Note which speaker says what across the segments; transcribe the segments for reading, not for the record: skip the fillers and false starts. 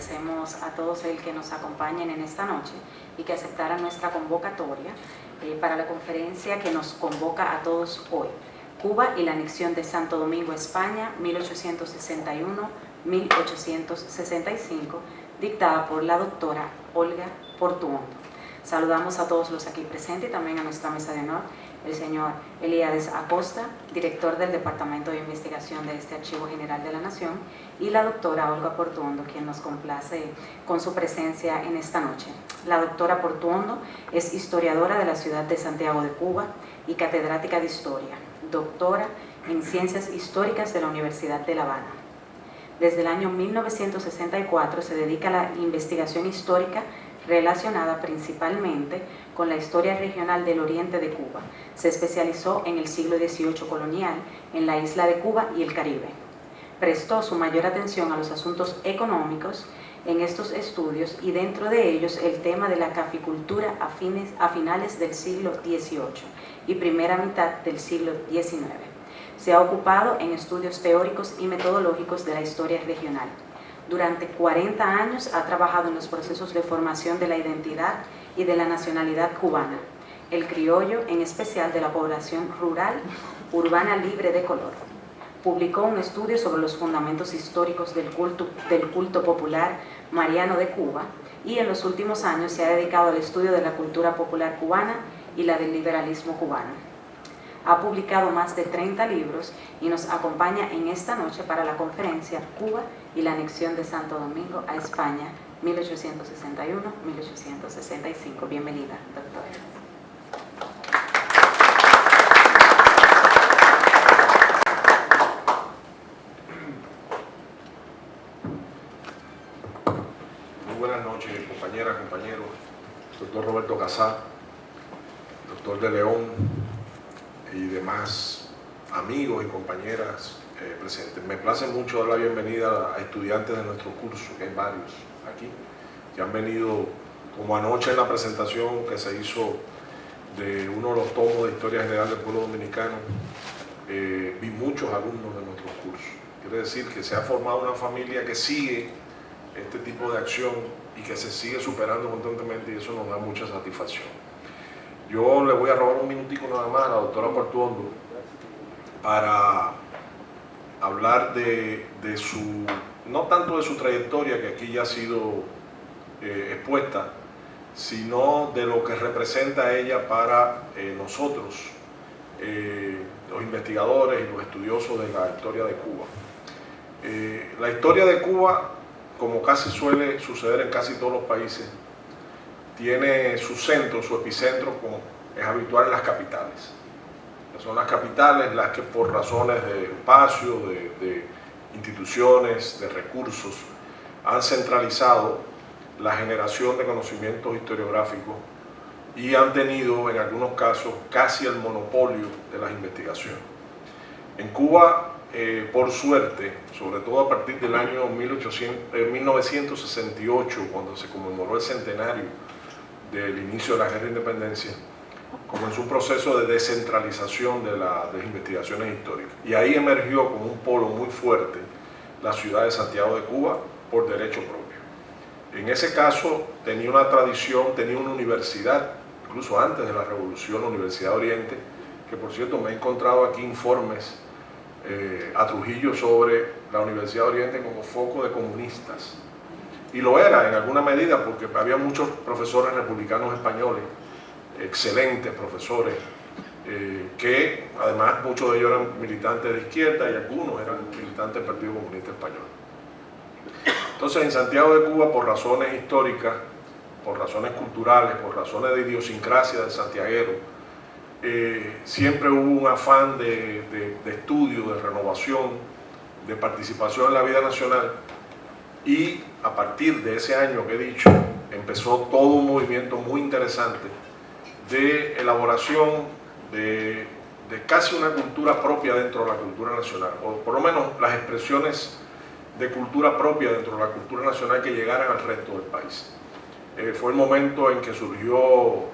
Speaker 1: agradecemos a todos el que nos acompañen en esta noche y que aceptaran nuestra convocatoria para la conferencia que nos convoca a todos hoy. Cuba y la anexión de Santo Domingo a España, 1861-1865, dictada por la doctora Olga Portuondo. Saludamos a todos los aquí presentes y también a nuestra mesa de honor, el señor Elías Acosta, director del Departamento de Investigación de este Archivo General de la Nación, y la doctora Olga Portuondo, quien nos complace con su presencia en esta noche. La doctora Portuondo es historiadora de la ciudad de Santiago de Cuba y catedrática de Historia, doctora en Ciencias Históricas de la Universidad de La Habana. Desde el año 1964 se dedica a la investigación histórica relacionada principalmente con la historia regional del oriente de Cuba. Se especializó en el siglo XVIII colonial, en la isla de Cuba y el Caribe. Prestó su mayor atención a los asuntos económicos en estos estudios y dentro de ellos el tema de la caficultura a finales del siglo XVIII y primera mitad del siglo XIX. Se ha ocupado en estudios teóricos y metodológicos de la historia regional. Durante 40 años ha trabajado en los procesos de formación de la identidad y de la nacionalidad cubana, el criollo, en especial de la población rural, urbana libre de color. Publicó un estudio sobre los fundamentos históricos del culto popular mariano de Cuba y en los últimos años se ha dedicado al estudio de la cultura popular cubana y la del liberalismo cubano. Ha publicado más de 30 libros y nos acompaña en esta noche para la conferencia Cuba y la anexión de Santo Domingo a España, 1861-1865. Bienvenida, doctora.
Speaker 2: Muy buenas noches, compañeras, compañeros, doctor Roberto Casá, doctor de León y demás amigos y compañeras presentes. Me place mucho dar la bienvenida a estudiantes de nuestro curso, que hay varios aquí, que han venido, como anoche en la presentación que se hizo de uno de los tomos de Historia General del Pueblo Dominicano, vi muchos alumnos de nuestro curso. Quiere decir que se ha formado una familia que sigue este tipo de acción y que se sigue superando constantemente, y eso nos da mucha satisfacción. Yo le voy a robar un minutico nada más a la doctora Portuondo para hablar de su, no tanto de su trayectoria, que aquí ya ha sido expuesta, sino de lo que representa ella para nosotros, los investigadores y los estudiosos de la historia de Cuba. La historia de Cuba, como casi suele suceder en casi todos los países, tiene su centro, su epicentro, como es habitual, en las capitales. Son las capitales las que, por razones de espacio, de instituciones, de recursos, han centralizado la generación de conocimientos historiográficos y han tenido, en algunos casos, casi el monopolio de las investigaciones. En Cuba, por suerte, sobre todo a partir del año 1968, cuando se conmemoró el centenario del inicio de la Guerra de Independencia, comenzó un proceso de descentralización de las investigaciones históricas. Y ahí emergió como un polo muy fuerte la ciudad de Santiago de Cuba por derecho propio. En ese caso tenía una tradición, tenía una universidad, incluso antes de la Revolución, la Universidad de Oriente, que por cierto me he encontrado aquí informes a Trujillo sobre la Universidad de Oriente como foco de comunistas. Y lo era en alguna medida porque había muchos profesores republicanos españoles, excelentes profesores, que además muchos de ellos eran militantes de izquierda y algunos eran militantes del Partido Comunista Español. Entonces, en Santiago de Cuba, por razones históricas, por razones culturales, por razones de idiosincrasia del santiaguero, siempre hubo un afán de estudio, de renovación, de participación en la vida nacional, y a partir de ese año que he dicho, empezó todo un movimiento muy interesante de elaboración de casi una cultura propia dentro de la cultura nacional, o por lo menos las expresiones de cultura propia dentro de la cultura nacional que llegaran al resto del país. Fue el momento en que surgió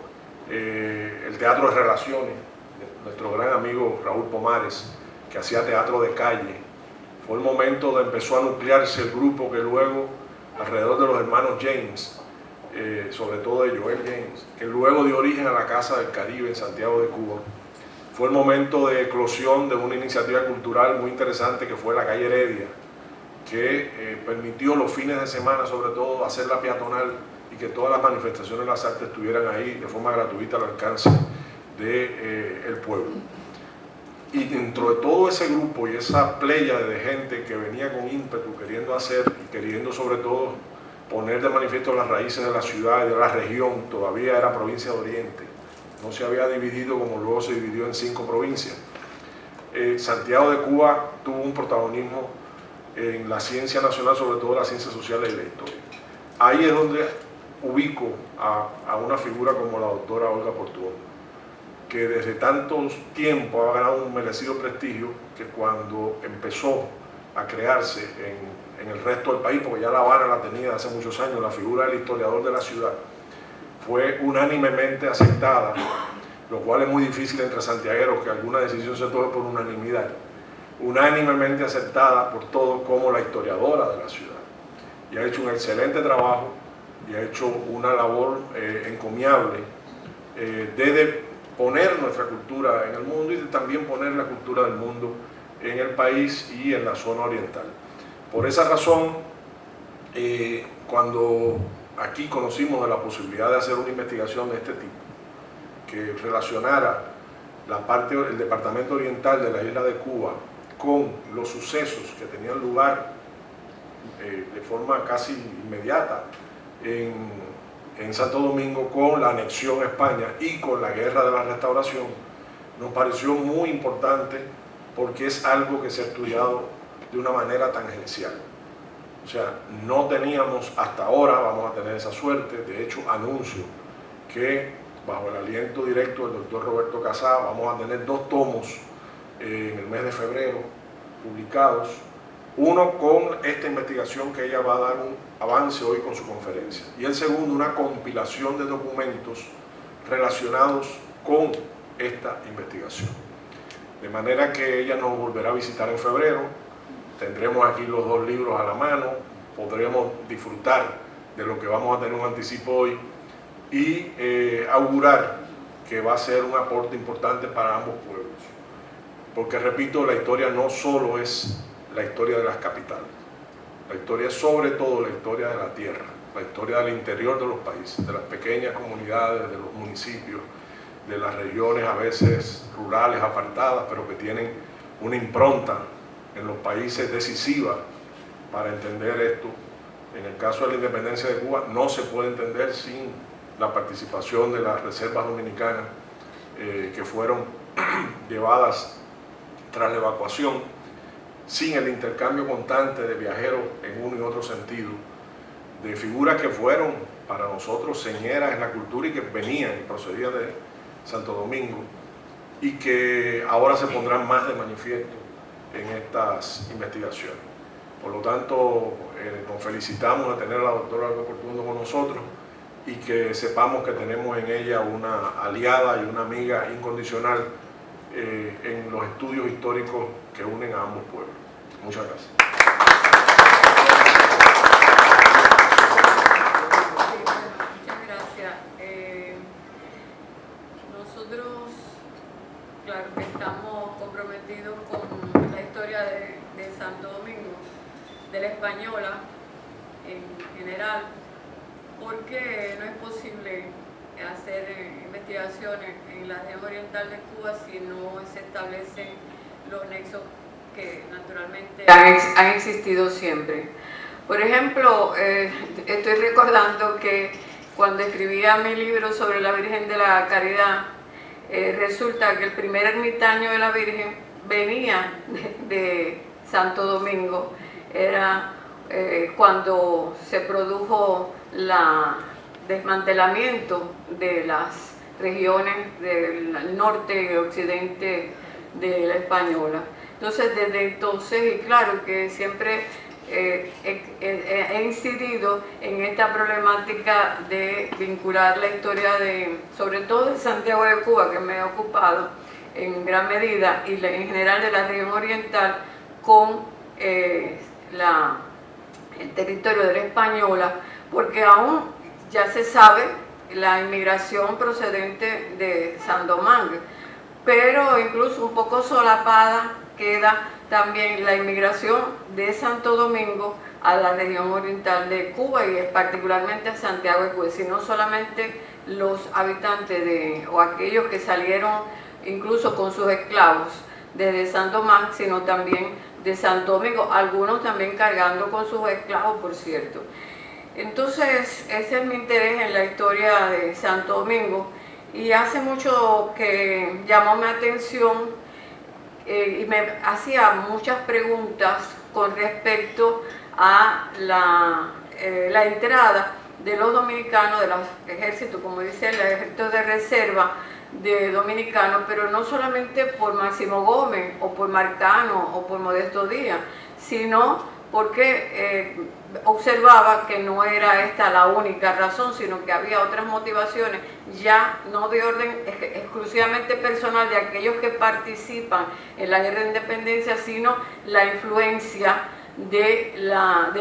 Speaker 2: el teatro de relaciones, de nuestro gran amigo Raúl Pomares, que hacía teatro de calle. Fue el momento donde empezó a nuclearse el grupo que luego alrededor de los hermanos James, sobre todo de Joel James, que luego dio origen a la Casa del Caribe en Santiago de Cuba. Fue el momento de eclosión de una iniciativa cultural muy interesante que fue la calle Heredia, que permitió los fines de semana, sobre todo, hacerla peatonal y que todas las manifestaciones de las artes estuvieran ahí de forma gratuita al alcance del pueblo. Y dentro de todo ese grupo y esa playa de gente que venía con ímpetu, queriendo hacer y queriendo sobre todo poner de manifiesto las raíces de la ciudad y de la región, todavía era provincia de Oriente, no se había dividido como luego se dividió en 5 provincias. Santiago de Cuba tuvo un protagonismo en la ciencia nacional, sobre todo las ciencias sociales y la historia. Ahí es donde ubico a una figura como la doctora Olga Portuondo, que desde tanto tiempo ha ganado un merecido prestigio, que cuando empezó a crearse en el resto del país, porque ya La Habana la tenía hace muchos años, la figura del historiador de la ciudad, fue unánimemente aceptada, lo cual es muy difícil entre santiagueros que alguna decisión se tome por unanimidad, unánimemente aceptada por todos como la historiadora de la ciudad. Y ha hecho un excelente trabajo y ha hecho una labor encomiable de poner nuestra cultura en el mundo y de también poner la cultura del mundo en el país y en la zona oriental. Por esa razón, cuando aquí conocimos de la posibilidad de hacer una investigación de este tipo, que relacionara el departamento oriental de la isla de Cuba con los sucesos que tenían lugar de forma casi inmediata en Santo Domingo, con la anexión a España y con la guerra de la restauración, nos pareció muy importante porque es algo que se ha estudiado de una manera tangencial. O sea, no teníamos hasta ahora, vamos a tener esa suerte. De hecho, anuncio que bajo el aliento directo del doctor Roberto Casá vamos a tener 2 tomos en el mes de febrero publicados, uno con esta investigación que ella va a dar un avance hoy con su conferencia, y el segundo una compilación de documentos relacionados con esta investigación. De manera que ella nos volverá a visitar en febrero, tendremos aquí los 2 libros a la mano, podremos disfrutar de lo que vamos a tener un anticipo hoy y augurar que va a ser un aporte importante para ambos pueblos. Porque repito, la historia no solo es la historia de las capitales, la historia es sobre todo la historia de la tierra, la historia del interior de los países, de las pequeñas comunidades, de los municipios, de las regiones a veces rurales, apartadas, pero que tienen una impronta en los países decisiva para entender esto. En el caso de la independencia de Cuba no se puede entender sin la participación de las reservas dominicanas que fueron llevadas tras la evacuación, sin el intercambio constante de viajeros en uno y otro sentido, de figuras que fueron para nosotros señeras en la cultura y que venían y procedían de Santo Domingo y que ahora se pondrán más de manifiesto en estas investigaciones. Por lo tanto, nos felicitamos de tener a la doctora Olga Portuondo con nosotros y que sepamos que tenemos en ella una aliada y una amiga incondicional en los estudios históricos que unen a ambos pueblos. Muchas gracias.
Speaker 3: Muchas gracias. Nosotros, claro que estamos comprometidos con la historia de Santo Domingo, de la española en general, porque no es posible hacer investigaciones en la región oriental de Cuba si no se establecen los nexos que naturalmente han existido siempre. Por ejemplo, estoy recordando que cuando escribía mi libro sobre la Virgen de la Caridad, resulta que el primer ermitaño de la Virgen venía de Santo Domingo. Era cuando se produjo el desmantelamiento de las regiones del norte y occidente de la española. Entonces, desde entonces, y claro que siempre he incidido en esta problemática de vincular la historia sobre todo de Santiago de Cuba, que me he ocupado en gran medida, y en general de la región oriental, con el territorio de la Española, porque aún ya se sabe la inmigración procedente de Saint-Domingue, pero incluso un poco solapada queda también la inmigración de Santo Domingo a la región oriental de Cuba y particularmente a Santiago de Cuba, sino solamente los habitantes o aquellos que salieron incluso con sus esclavos desde Santo Domingo, sino también de Santo Domingo, algunos también cargando con sus esclavos, por cierto. Entonces, ese es mi interés en la historia de Santo Domingo, y hace mucho que llamó mi atención y me hacía muchas preguntas con respecto a la entrada de los dominicanos, de los ejércitos, como dice el ejército de reserva de dominicanos, pero no solamente por Máximo Gómez o por Marcano o por Modesto Díaz, sino porque observaba que no era esta la única razón, sino que había otras motivaciones, ya no de orden exclusivamente personal de aquellos que participan en la guerra de independencia, sino la influencia de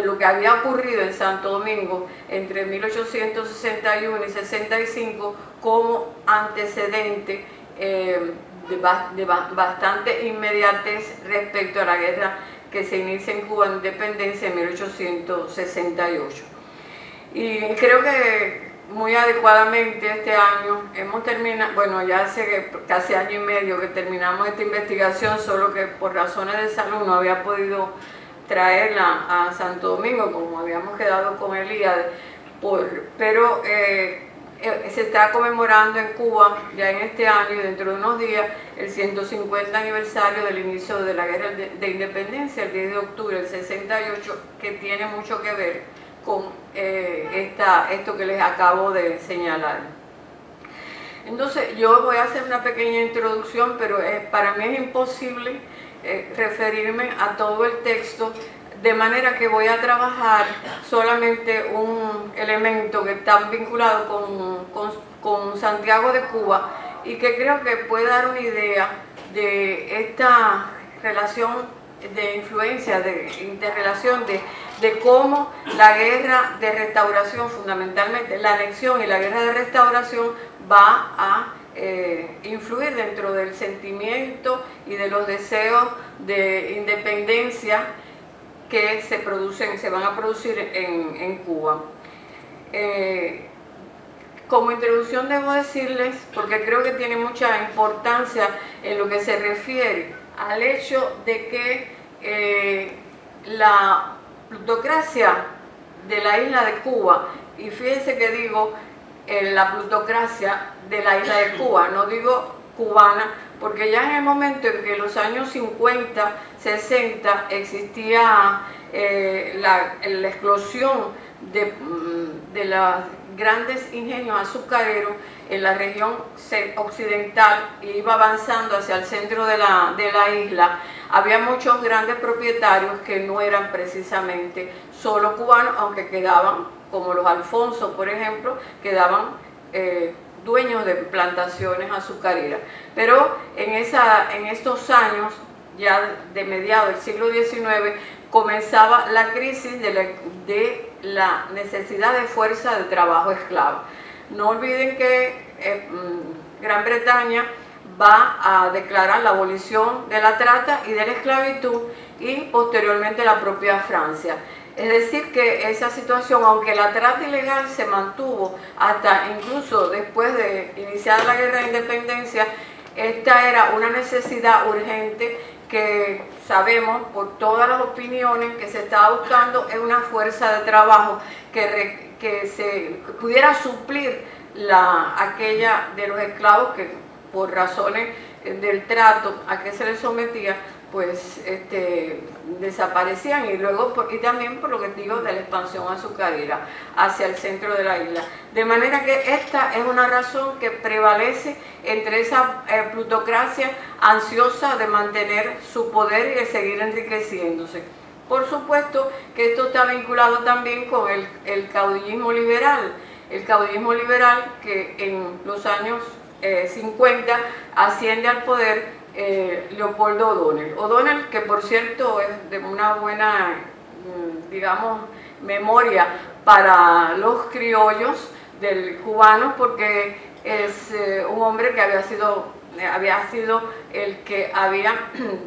Speaker 3: lo que había ocurrido en Santo Domingo entre 1861 y 65 como antecedente de bastante inmediatez respecto a la guerra que se inicia en Cuba en independencia en 1868. Y creo que muy adecuadamente este año hemos terminado, bueno, ya hace casi año y medio que terminamos esta investigación, solo que por razones de salud no había podido traerla a Santo Domingo, como habíamos quedado con Elías, pero se está conmemorando en Cuba ya en este año, dentro de unos días, el 150 aniversario del inicio de la guerra de independencia, el 10 de octubre del 68, que tiene mucho que ver con esto que les acabo de señalar. Entonces, yo voy a hacer una pequeña introducción, pero para mí es imposible referirme a todo el texto, de manera que voy a trabajar solamente un elemento que está vinculado con Santiago de Cuba y que creo que puede dar una idea de esta relación de influencia, de interrelación, de cómo la guerra de restauración, fundamentalmente la anexión y la guerra de restauración, va a influir dentro del sentimiento y de los deseos de independencia que se van a producir en Cuba. Como introducción debo decirles, porque creo que tiene mucha importancia en lo que se refiere al hecho de que la plutocracia de la isla de Cuba, y fíjense que digo la plutocracia de la isla de Cuba, no digo cubana, porque ya en el momento en que en los años 50, 60 existía la explosión de los grandes ingenios azucareros en la región occidental y iba avanzando hacia el centro de la isla, había muchos grandes propietarios que no eran precisamente solo cubanos, aunque quedaban, como los Alfonso, por ejemplo, quedaban dueños de plantaciones azucareras. Pero en estos años, ya de mediados del siglo XIX, comenzaba la crisis de la necesidad de fuerza de trabajo esclava. No olviden que Gran Bretaña va a declarar la abolición de la trata y de la esclavitud, y posteriormente la propia Francia. Es decir, que esa situación, aunque la trata ilegal se mantuvo hasta incluso después de iniciar la guerra de independencia, esta era una necesidad urgente que sabemos por todas las opiniones que se estaba buscando es una fuerza de trabajo que se pudiera suplir aquella de los esclavos que por razones del trato a que se les sometía pues desaparecían, y luego y también por lo que digo de la expansión azucarera hacia el centro de la isla, de manera que esta es una razón que prevalece entre esa plutocracia ansiosa de mantener su poder y de seguir enriqueciéndose. Por supuesto que esto está vinculado también con el caudillismo liberal, que en los años 50 asciende al poder Leopoldo O'Donnell. O'Donnell, que por cierto es de una buena, digamos, memoria para los criollos del cubano, porque es un hombre que había sido el que había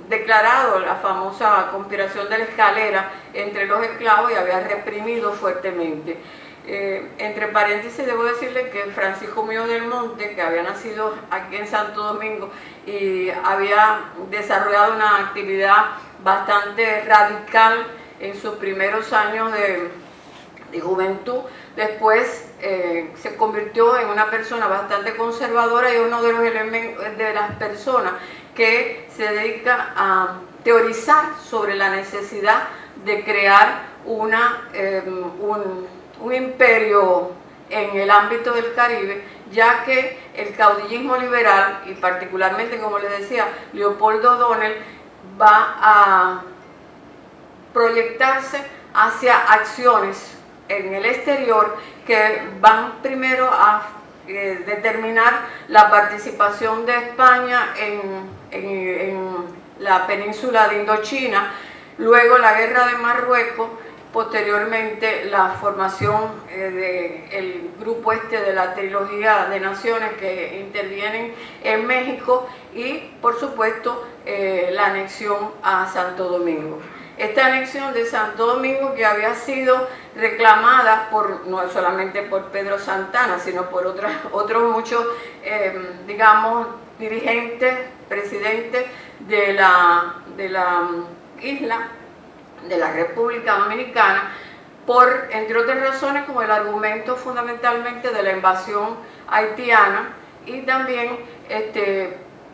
Speaker 3: declarado la famosa conspiración de la escalera entre los esclavos y había reprimido fuertemente. Entre paréntesis debo decirle que Francisco Muñoz del Monte, que había nacido aquí en Santo Domingo y había desarrollado una actividad bastante radical en sus primeros años de juventud, después se convirtió en una persona bastante conservadora y uno de los elementos de las personas que se dedica a teorizar sobre la necesidad de crear un imperio en el ámbito del Caribe, ya que el caudillismo liberal, y particularmente, como les decía, Leopoldo O'Donnell, va a proyectarse hacia acciones en el exterior que van primero a determinar la participación de España en la península de Indochina, luego la guerra de Marruecos, posteriormente la formación del grupo de la trilogía de naciones que intervienen en México y por supuesto la anexión a Santo Domingo. Esta anexión de Santo Domingo, que había sido reclamada no solamente por Pedro Santana, sino por otros muchos, digamos, dirigentes, presidentes de la isla, de la República Dominicana, entre otras razones, como el argumento fundamentalmente de la invasión haitiana y también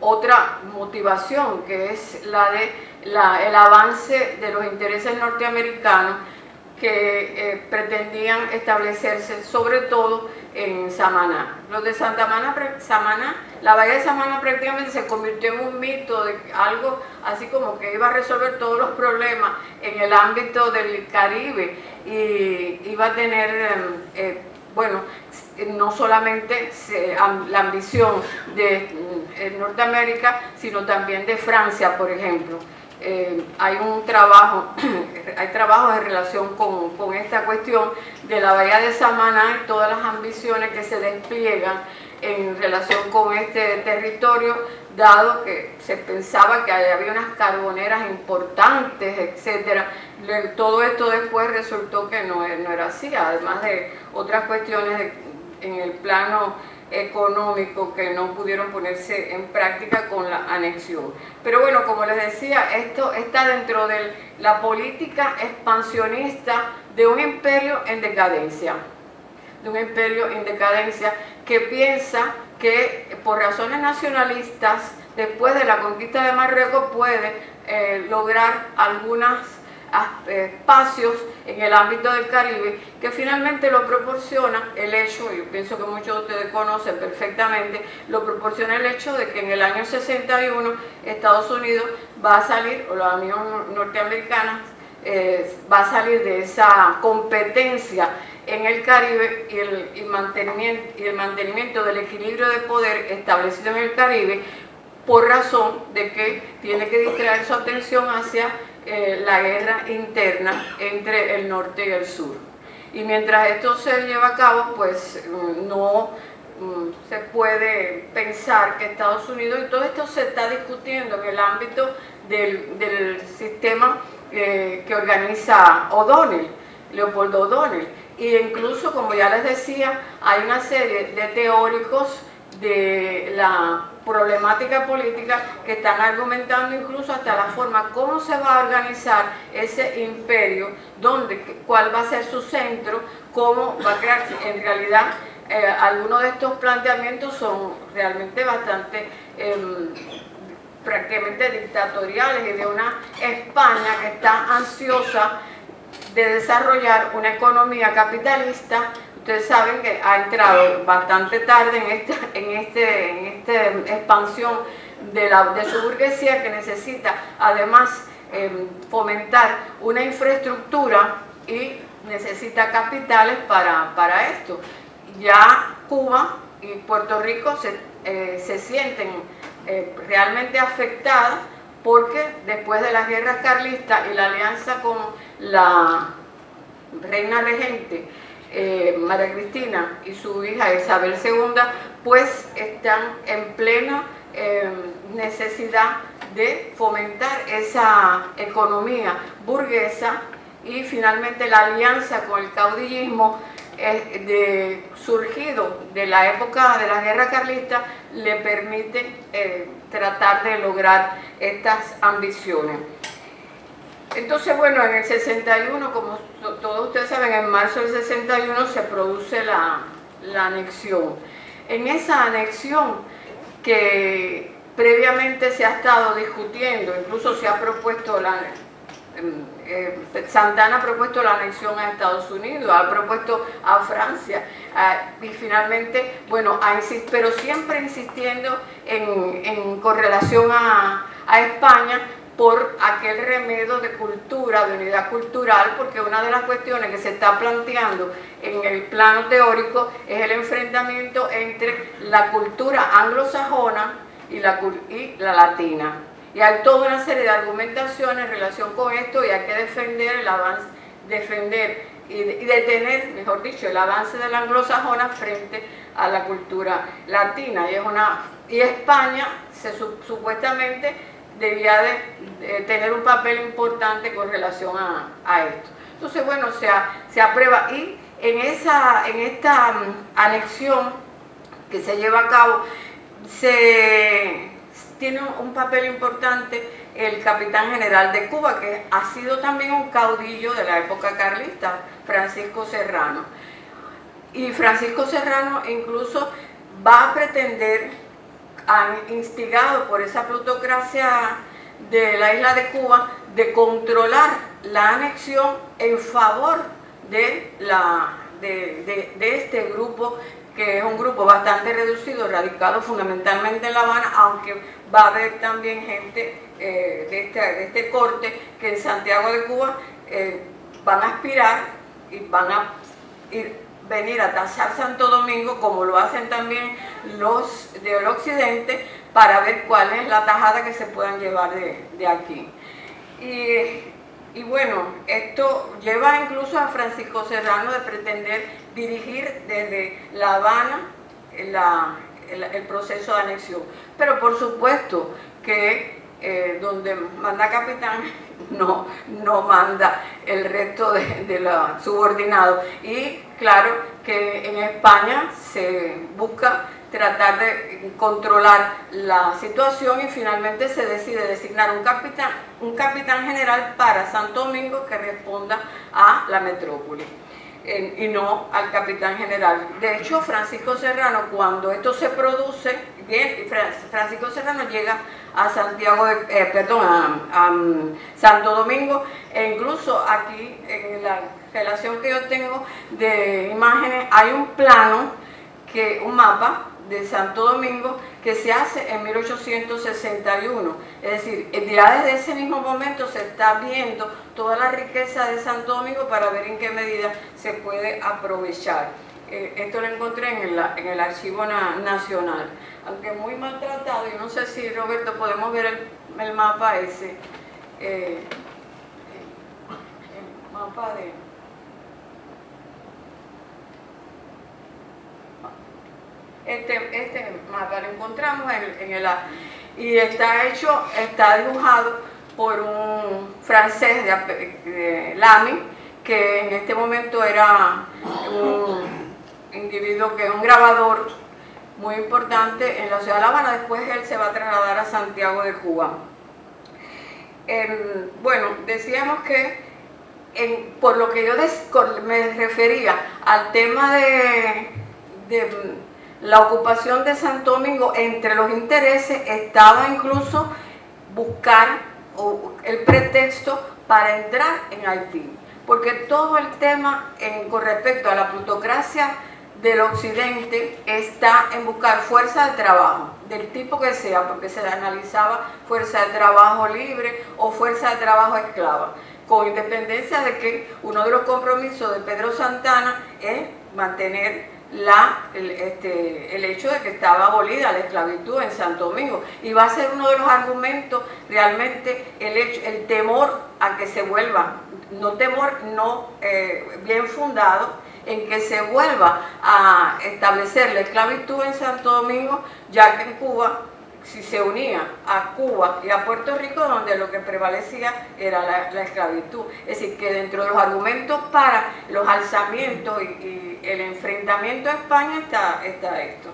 Speaker 3: otra motivación, que es la de el avance de los intereses norteamericanos que pretendían establecerse sobre todo en Samaná. Los de Samaná, la bahía de Samaná prácticamente se convirtió en un mito de algo así como que iba a resolver todos los problemas en el ámbito del Caribe y iba a tener, bueno, no solamente la ambición de Norteamérica, sino también de Francia, por ejemplo. Hay trabajos en relación con esta cuestión de la bahía de Samaná y todas las ambiciones que se despliegan en relación con este territorio, dado que se pensaba que había unas carboneras importantes, etcétera. Todo esto después resultó que no era así, además de otras cuestiones en el plano económico que no pudieron ponerse en práctica con la anexión. Pero bueno, como les decía, esto está dentro de la política expansionista de un imperio en decadencia, que piensa que por razones nacionalistas, después de la conquista de Marruecos, puede lograr algunos espacios en el ámbito del Caribe, que finalmente lo proporciona el hecho, y yo pienso que muchos de ustedes conocen perfectamente, lo proporciona el hecho de que en el año 61 Estados Unidos va a salir, o la Unión Norteamericana va a salir de esa competencia en el Caribe y el mantenimiento del equilibrio de poder establecido en el Caribe, por razón de que tiene que distraer su atención hacia la guerra interna entre el norte y el sur. Y mientras esto se lleva a cabo, pues no se puede pensar que Estados Unidos, y todo esto se está discutiendo en el ámbito del sistema que organiza Leopoldo O'Donnell. E incluso, como ya les decía, hay una serie de teóricos de la problemática política que están argumentando incluso hasta la forma como se va a organizar ese imperio, cuál va a ser su centro, cómo va a crearse. En realidad, algunos de estos planteamientos son realmente bastante prácticamente dictatoriales, y de una España que está ansiosa de desarrollar una economía capitalista. Ustedes saben que ha entrado bastante tarde en esta expansión de su burguesía, que necesita además fomentar una infraestructura y necesita capitales para esto. Ya Cuba y Puerto Rico se sienten realmente afectadas, porque después de las guerras carlistas y la alianza con reina regente, María Cristina, y su hija Isabel II, pues están en plena necesidad de fomentar esa economía burguesa, y finalmente la alianza con el caudillismo surgido de la época de la guerra carlista le permite tratar de lograr estas ambiciones. Entonces, bueno, en el 61, como todos ustedes saben, en marzo del 61 se produce la anexión. En esa anexión, que previamente se ha estado discutiendo, incluso se ha propuesto Santana ha propuesto la anexión a Estados Unidos, ha propuesto a Francia, y finalmente, bueno, pero siempre insistiendo con relación a España, por aquel remedio de cultura, de unidad cultural, porque una de las cuestiones que se está planteando en el plano teórico es el enfrentamiento entre la cultura anglosajona y la latina. Y hay toda una serie de argumentaciones en relación con esto, y hay que defender el avance, y detener, mejor dicho, el avance de la anglosajona frente a la cultura latina. Y España supuestamente debía de tener un papel importante con relación a esto. Entonces, bueno, se aprueba, y en esta anexión que se lleva a cabo, tiene un papel importante el capitán general de Cuba, que ha sido también un caudillo de la época carlista, Francisco Serrano. Y Francisco Serrano incluso va a pretender, instigado por esa plutocracia de la isla de Cuba, de controlar la anexión en favor de este grupo, que es un grupo bastante reducido, radicado fundamentalmente en La Habana, aunque va a haber también gente de este corte que en Santiago de Cuba van a aspirar y van a venir a tasar Santo Domingo, como lo hacen también los del occidente, para ver cuál es la tajada que se puedan llevar de aquí. Y bueno, esto lleva incluso a Francisco Serrano de pretender dirigir desde La Habana el proceso de anexión. Pero por supuesto que donde manda capitán no manda el resto de los subordinados. Y claro que en España se busca tratar de controlar la situación, y finalmente se decide designar un capitán general para Santo Domingo que responda a la metrópoli, y no al capitán general. De hecho, Francisco Serrano, cuando esto se produce, Francisco Serrano llega a Santo Domingo, e incluso aquí en la relación que yo tengo de imágenes hay un plano, un mapa de Santo Domingo que se hace en 1861, es decir, ya desde ese mismo momento se está viendo toda la riqueza de Santo Domingo para ver en qué medida se puede aprovechar. Esto lo encontré en el Archivo Nacional, aunque muy maltratado. Yo no sé si, Roberto, podemos ver el mapa ese, el mapa de... Este mapa lo encontramos y está dibujado por un francés de Lamy, que en este momento era un individuo que es un grabador muy importante en la ciudad de La Habana. Después él se va a trasladar a Santiago de Cuba. Bueno, decíamos que por lo que yo me refería al tema de la ocupación de Santo Domingo, entre los intereses estaba incluso buscar el pretexto para entrar en Haití, porque todo el tema con respecto a la plutocracia del occidente está en buscar fuerza de trabajo, del tipo que sea, porque se analizaba fuerza de trabajo libre o fuerza de trabajo esclava, con independencia de que uno de los compromisos de Pedro Santana es mantener el hecho de que estaba abolida la esclavitud en Santo Domingo, y va a ser uno de los argumentos realmente el temor a que se vuelva, bien fundado, en que se vuelva a establecer la esclavitud en Santo Domingo, ya que en Cuba, si se unía a Cuba y a Puerto Rico, donde lo que prevalecía era la esclavitud. Es decir, que dentro de los argumentos para los alzamientos y el enfrentamiento a España está esto.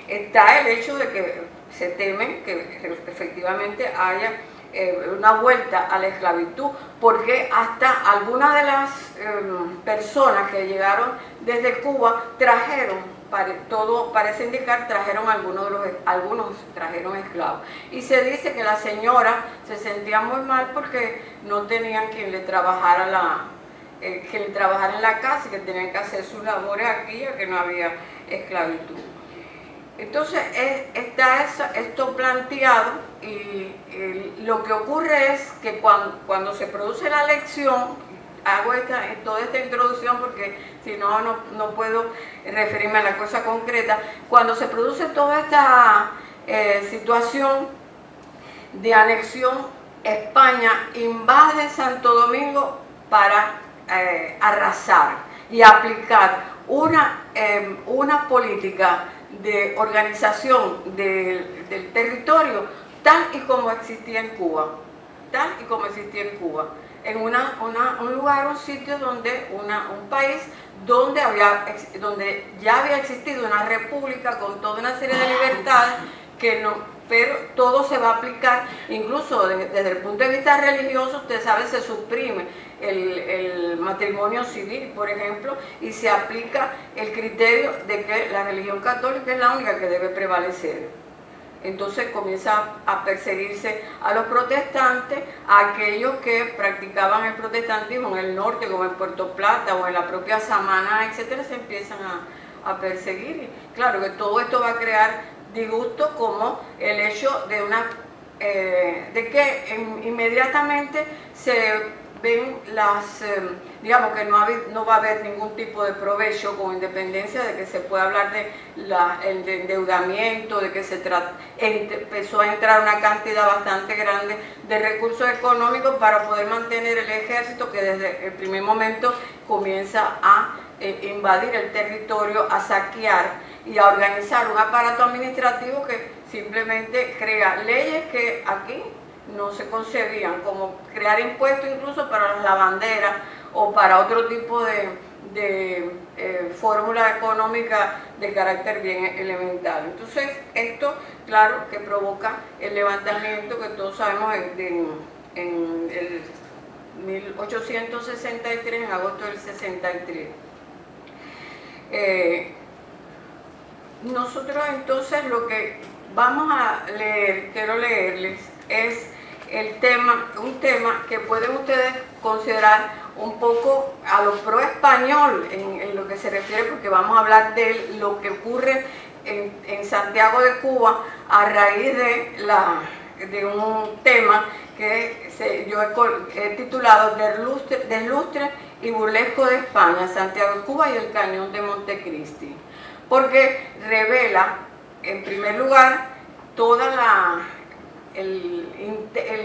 Speaker 3: Está el hecho de que se temen que efectivamente haya una vuelta a la esclavitud, porque hasta algunas de las personas que llegaron desde Cuba trajeron, todo parece indicar, algunos trajeron esclavos. Y se dice que la señora se sentía muy mal porque no tenían quien le trabajara en la casa, y que tenían que hacer sus labores aquí, ya que no había esclavitud. Entonces está esto planteado, y lo que ocurre es que cuando se produce la elección, hago toda esta introducción porque si no puedo referirme a la cosa concreta. Cuando se produce toda esta situación de anexión, España invade Santo Domingo para arrasar y aplicar una política de organización del territorio tal y como existía en Cuba, en un lugar, un sitio donde un país donde ya había existido una república con toda una serie de libertades, pero todo se va a aplicar, incluso desde el punto de vista religioso. Usted sabe, se suprime el matrimonio civil, por ejemplo, y se aplica el criterio de que la religión católica es la única que debe prevalecer. Entonces comienza a perseguirse a los protestantes, a aquellos que practicaban el protestantismo en el norte, como en Puerto Plata o en la propia Samaná, etcétera, se empiezan a perseguir. Y claro que todo esto va a crear disgusto, como el hecho de que inmediatamente se ven digamos que no va a haber ningún tipo de provecho, con independencia de que se pueda hablar de endeudamiento, de que empezó a entrar una cantidad bastante grande de recursos económicos para poder mantener el ejército, que desde el primer momento comienza a invadir el territorio, a saquear y a organizar un aparato administrativo que simplemente crea leyes que aquí no se concebían, como crear impuestos incluso para las lavanderas o para otro tipo de fórmula económica de carácter bien elemental. Entonces esto, claro, que provoca el levantamiento que todos sabemos en el 1863, en agosto del 63. Nosotros entonces lo que vamos a leer, quiero leerles, es un tema que pueden ustedes considerar un poco a lo pro español en lo que se refiere, porque vamos a hablar de lo que ocurre en Santiago de Cuba a raíz de un tema que yo he titulado Deslustre y burlesco de España, Santiago de Cuba y el cañón de Montecristi, porque revela en primer lugar el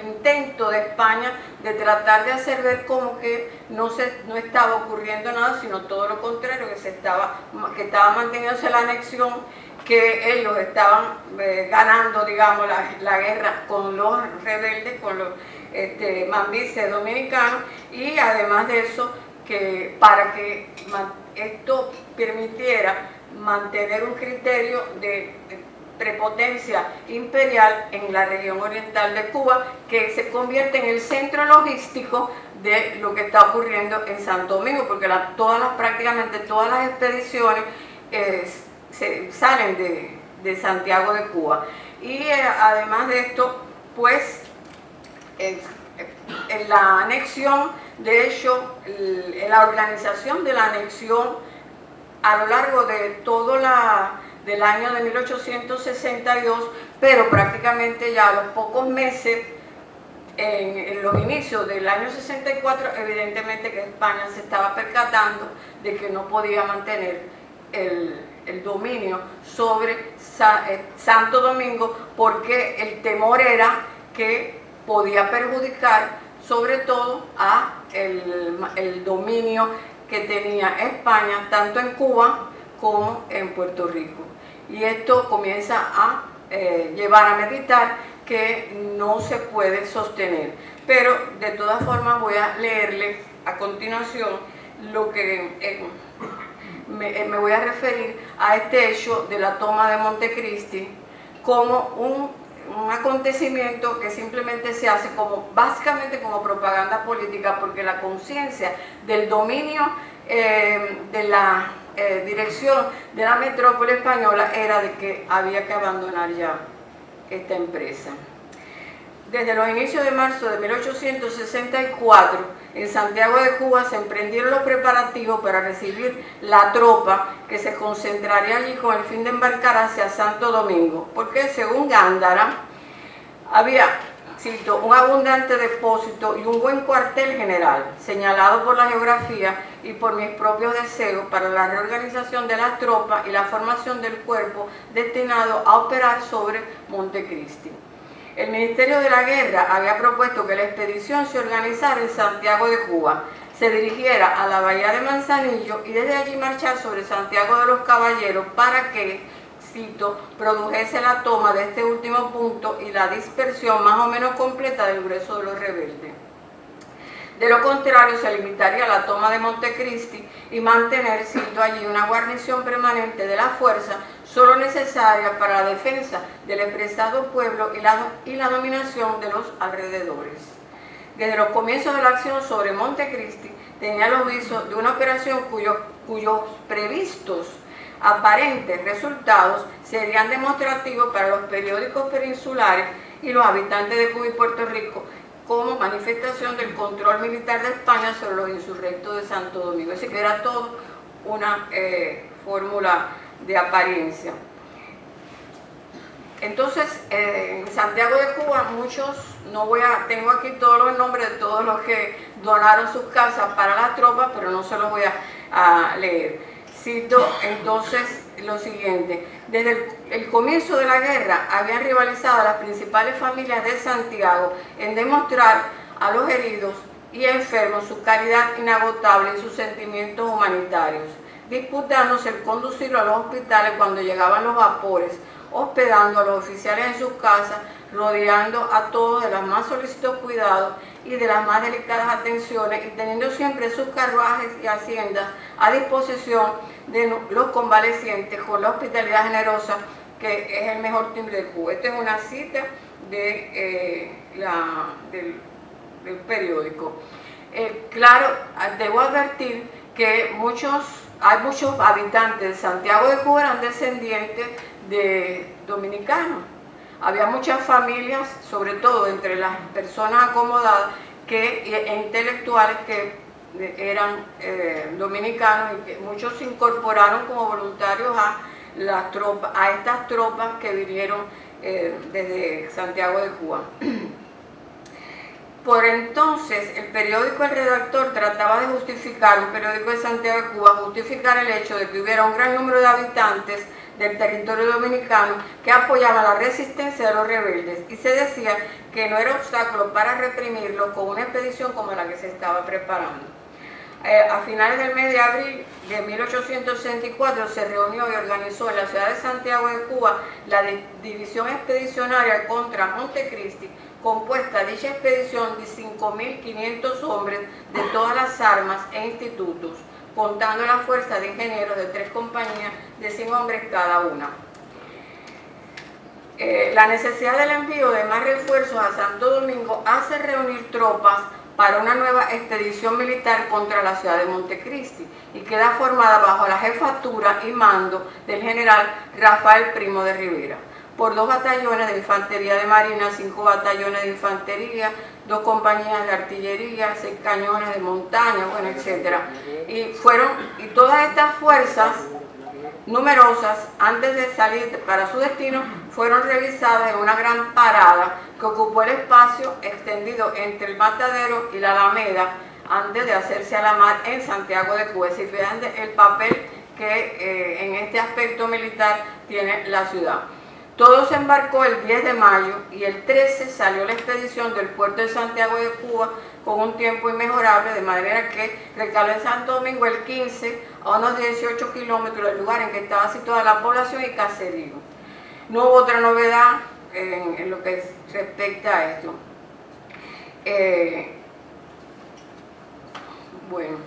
Speaker 3: intento de España de tratar de hacer ver como que no estaba ocurriendo nada, sino todo lo contrario, que estaba manteniéndose la anexión, que ellos estaban ganando, digamos, la guerra con los rebeldes, con los mambises dominicanos, y además de eso, que para que esto permitiera mantener un criterio de prepotencia imperial en la región oriental de Cuba, que se convierte en el centro logístico de lo que está ocurriendo en Santo Domingo, porque prácticamente todas las expediciones salen de Santiago de Cuba. Y además de esto, pues en la anexión, de hecho, en la organización de la anexión a lo largo de todo del año de 1862, pero prácticamente ya a los pocos meses, en los inicios del año 64, evidentemente que España se estaba percatando de que no podía mantener el dominio sobre Santo Domingo, porque el temor era que podía perjudicar sobre todo a el dominio que tenía España tanto en Cuba como en Puerto Rico. Y esto comienza a llevar a meditar que no se puede sostener. Pero de todas formas voy a leerles a continuación lo que me voy a referir a este hecho de la toma de Montecristi como un acontecimiento que simplemente se hace básicamente como propaganda política, porque la conciencia del dominio de la dirección de la metrópoli española era de que había que abandonar ya esta empresa. Desde los inicios de marzo de 1864, en Santiago de Cuba se emprendieron los preparativos para recibir la tropa que se concentraría allí con el fin de embarcar hacia Santo Domingo, porque según Gándara había, cito, un abundante depósito y un buen cuartel general, señalado por la geografía y por mis propios deseos para la reorganización de las tropas y la formación del cuerpo destinado a operar sobre Montecristi. El Ministerio de la Guerra había propuesto que la expedición se organizara en Santiago de Cuba, se dirigiera a la bahía de Manzanillo y desde allí marchar sobre Santiago de los Caballeros para que, cito, produjese la toma de este último punto y la dispersión más o menos completa del grueso de los rebeldes. De lo contrario, se limitaría a la toma de Montecristi y mantener, cito, allí una guarnición permanente de la fuerza solo necesaria para la defensa del expresado pueblo y la dominación de los alrededores. Desde los comienzos de la acción sobre Montecristi tenía los visos de una operación cuyos previstos aparentes resultados serían demostrativos para los periódicos peninsulares y los habitantes de Cuba y Puerto Rico, como manifestación del control militar de España sobre los insurrectos de Santo Domingo. Es decir, que era todo una fórmula de apariencia. Entonces, en Santiago de Cuba, muchos, tengo aquí todos los nombres de todos los que donaron sus casas para las tropas, pero no se los voy a leer. Cito entonces lo siguiente: desde el comienzo de la guerra habían rivalizado las principales familias de Santiago en demostrar a los heridos y enfermos su caridad inagotable y sus sentimientos humanitarios, disputándose el conducirlo a los hospitales cuando llegaban los vapores, hospedando a los oficiales en sus casas, rodeando a todos de los más solícitos cuidados y de las más delicadas atenciones, y teniendo siempre sus carruajes y haciendas a disposición de los convalecientes con la hospitalidad generosa que es el mejor timbre de Cuba. Esta es una cita del periódico. Claro, debo advertir que hay muchos habitantes de Santiago de Cuba eran descendientes de dominicanos. Había muchas familias, sobre todo entre las personas acomodadas e intelectuales, que eran dominicanos, y que muchos se incorporaron como voluntarios a estas tropas que vinieron desde Santiago de Cuba. Por entonces, el periódico El Redactor trataba de justificar, un periódico de Santiago de Cuba, justificar el hecho de que hubiera un gran número de habitantes del territorio dominicano que apoyaban la resistencia de los rebeldes, y se decía que no era obstáculo para reprimirlo con una expedición como la que se estaba preparando. A finales del mes de abril de 1864 se reunió y organizó en la ciudad de Santiago de Cuba la división expedicionaria contra Montecristi, compuesta dicha expedición de 5.500 hombres de todas las armas e institutos, contando la fuerza de ingenieros de 3 compañías de 100 hombres cada una. La necesidad del envío de más refuerzos a Santo Domingo hace reunir tropas para una nueva expedición militar contra la ciudad de Montecristi, y queda formada bajo la jefatura y mando del general Rafael Primo de Rivera, por 2 batallones de infantería de marina, 5 batallones de infantería, 2 compañías de artillería, 6 cañones de montaña, bueno, etc. Y todas estas fuerzas numerosas, antes de salir para su destino, fueron revisadas en una gran parada que ocupó el espacio extendido entre el Matadero y la Alameda, antes de hacerse a la mar en Santiago de Cuba. Si fíjense el papel que en este aspecto militar tiene la ciudad. Todo se embarcó el 10 de mayo y el 13 salió la expedición del puerto de Santiago de Cuba con un tiempo inmejorable, de manera que recaló en Santo Domingo el 15 a unos 18 kilómetros del lugar en que estaba situada la población y caserío. No hubo otra novedad en lo que respecta a esto. Bueno,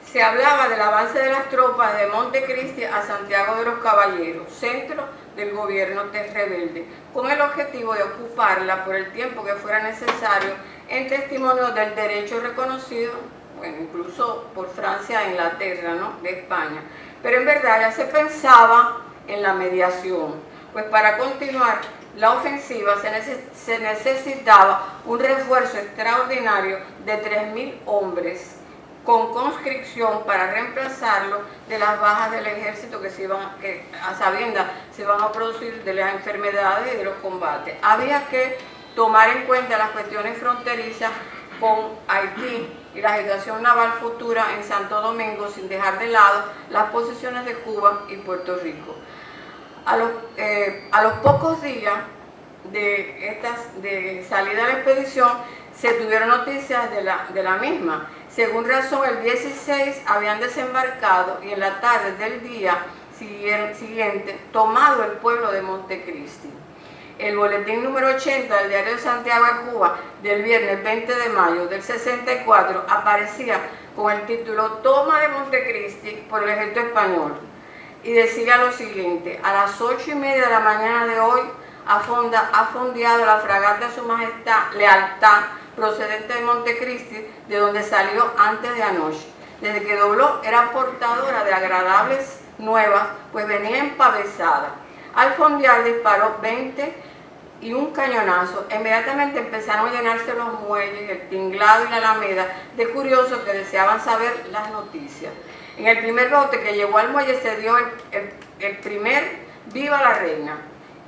Speaker 3: se hablaba del avance de las tropas de Montecristi a Santiago de los Caballeros, centro del gobierno rebelde, con el objetivo de ocuparla por el tiempo que fuera necesario en testimonio del derecho reconocido, bueno, incluso por Francia e Inglaterra, ¿no?, de España. Pero en verdad ya se pensaba en la mediación, pues para continuar la ofensiva se necesitaba un refuerzo extraordinario de 3.000 hombres con conscripción para reemplazarlo de las bajas del ejército que a sabiendas se van a producir de las enfermedades y de los combates. Había que tomar en cuenta las cuestiones fronterizas con Haití y la agitación naval futura en Santo Domingo, sin dejar de lado las posiciones de Cuba y Puerto Rico. A los pocos días de salida de la expedición se tuvieron noticias de la misma. Según razón, el 16 habían desembarcado y en la tarde del día siguiente tomado el pueblo de Montecristi. El boletín número 80 del Diario de Santiago de Cuba del viernes 20 de mayo del 64 aparecía con el título "Toma de Montecristi por el ejército español", y decía lo siguiente: a las 8:30 de la mañana de hoy ha fondeado la fragata de Su Majestad Lealtad, procedente de Montecristi, de donde salió antes de anoche. Desde que dobló era portadora de agradables nuevas, pues venía empavesada. Al fondear disparó 20 y un cañonazo. Inmediatamente empezaron a llenarse los muelles, el tinglado y la alameda de curiosos que deseaban saber las noticias. En el primer bote que llegó al muelle se dio el primer "Viva la Reina",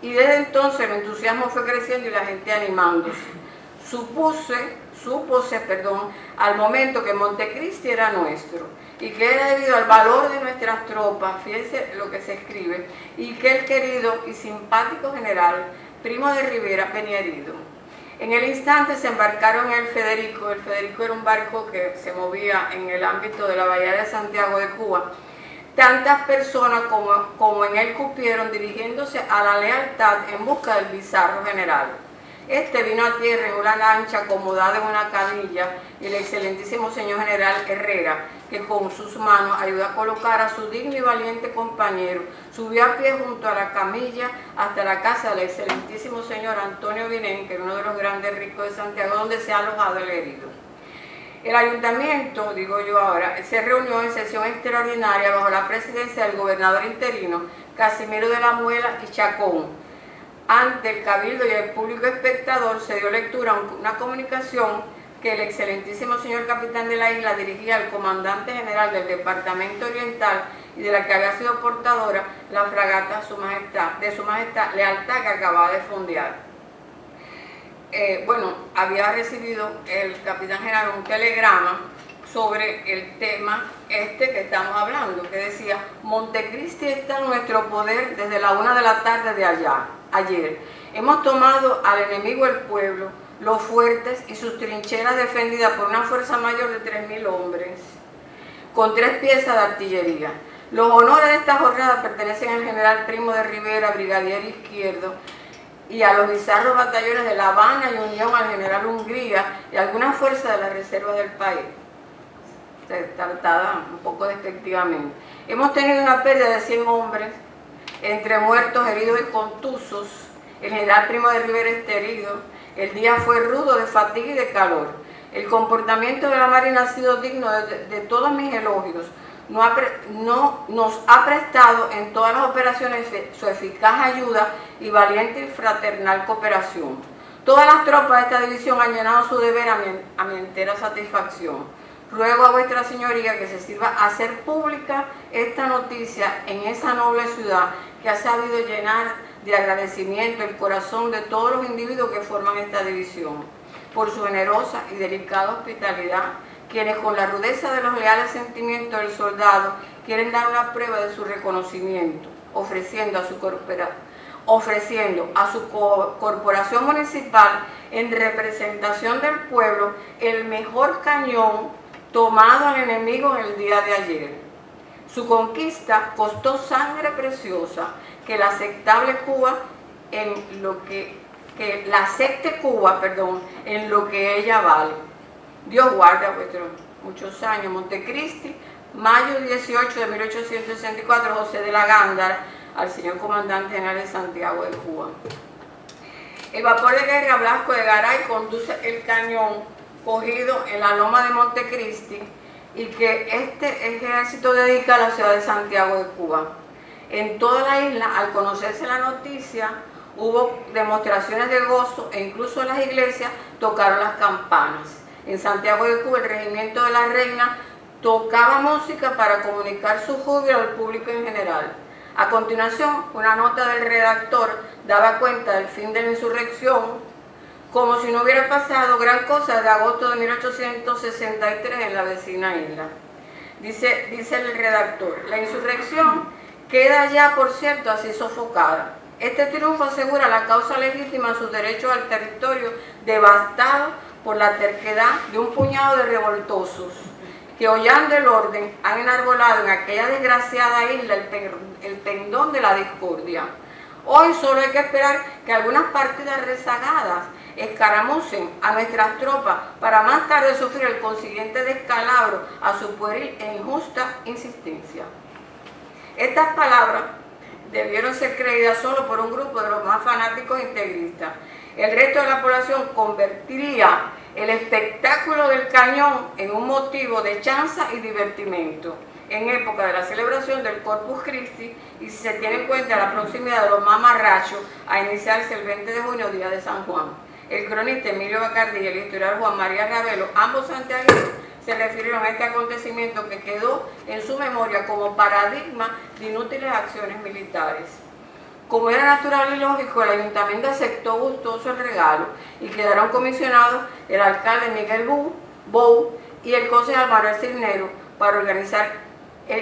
Speaker 3: y desde entonces el entusiasmo fue creciendo y la gente animándose. Supuse al momento que Montecristi era nuestro y que era debido al valor de nuestras tropas, fíjense lo que se escribe, y que el querido y simpático general Primo de Rivera venía herido. En el instante se embarcaron en el Federico. El Federico era un barco que se movía en el ámbito de la bahía de Santiago de Cuba. Tantas personas como en él cupieron, dirigiéndose a la Lealtad en busca del bizarro general. Este vino a tierra en una lancha acomodada en una camilla, y el excelentísimo señor general Herrera, que con sus manos ayudó a colocar a su digno y valiente compañero, subió a pie junto a la camilla hasta la casa del excelentísimo señor Antonio Vinén, que era uno de los grandes ricos de Santiago, donde se ha alojado el herido. El ayuntamiento, digo yo ahora, se reunió en sesión extraordinaria bajo la presidencia del gobernador interino, Casimiro de la Muela y Chacón. Ante el cabildo y el público espectador se dio lectura a una comunicación que el excelentísimo señor capitán de la isla dirigía al comandante general del Departamento Oriental, y de la que había sido portadora la fragata de Su Majestad Lealtad, que acababa de fondear. Había recibido el capitán general un telegrama sobre el tema que estamos hablando, que decía: Montecristi está en nuestro poder desde la 1 de la tarde de ayer. Hemos tomado al enemigo el pueblo, los fuertes y sus trincheras defendidas por una fuerza mayor de 3.000 hombres, con 3 piezas de artillería. Los honores de esta jornada pertenecen al general Primo de Rivera, brigadier izquierdo, y a los bizarros batallones de La Habana y Unión, al general Hungría y algunas fuerzas de las reservas del país. Tratada un poco despectivamente. Hemos tenido una pérdida de 100 hombres, entre muertos, heridos y contusos. El general Primo de Rivera está herido. El día fue rudo de fatiga y de calor. El comportamiento de la Marina ha sido digno de todos mis elogios. Nos ha prestado en todas las operaciones su eficaz ayuda y valiente y fraternal cooperación. Todas las tropas de esta división han llenado su deber a mi entera satisfacción. Ruego a vuestra señoría que se sirva a hacer pública esta noticia en esa noble ciudad, que ha sabido llenar de agradecimiento el corazón de todos los individuos que forman esta división, por su generosa y delicada hospitalidad,
Speaker 4: quienes con la rudeza de los leales sentimientos del soldado quieren dar una prueba de su reconocimiento, ofreciendo a su corporación municipal en representación del pueblo el mejor cañón tomado al enemigo en el día de ayer. Su conquista costó sangre preciosa que la aceptable Cuba en lo que la acepte Cuba, en lo que ella vale. Dios guarde a muchos años. Montecristi, mayo 18 de 1864, José de la Gándara, al señor comandante general de Santiago de Cuba. El vapor de guerra Blasco de Garay conduce el cañón cogido en la loma de Montecristi y que este ejército dedica a la ciudad de Santiago de Cuba. En toda la isla, al conocerse la noticia, hubo demostraciones de gozo e incluso en las iglesias tocaron las campanas. En Santiago de Cuba, el regimiento de la Reina tocaba música para comunicar su júbilo al público en general. A continuación, una nota del redactor daba cuenta del fin de la insurrección, como si no hubiera pasado gran cosa de agosto de 1863 en la vecina isla. Dice el redactor, la insurrección queda ya, por cierto, así sofocada. Este triunfo asegura la causa legítima, sus derechos al territorio devastado por la terquedad de un puñado de revoltosos que, hollando el orden, han enarbolado en aquella desgraciada isla el pendón de la discordia. Hoy solo hay que esperar que algunas partidas rezagadas escaramucen a nuestras tropas para más tarde sufrir el consiguiente descalabro a su pueril e injusta insistencia. Estas palabras debieron ser creídas solo por un grupo de los más fanáticos integristas. El resto de la población convertiría el espectáculo del cañón en un motivo de chanza y divertimento en época de la celebración del Corpus Christi, y si se tiene en cuenta la proximidad de los mamarrachos a iniciarse el 20 de junio, día de San Juan. El cronista Emilio Bacardí y el historiador Juan María Ravelo, ambos santiagueños, se refirieron a este acontecimiento que quedó en su memoria como paradigma de inútiles acciones militares. Como era natural y lógico, el ayuntamiento aceptó gustoso el regalo y quedaron comisionados el alcalde Miguel Bou y el concejal Manuel Cisneros para organizar y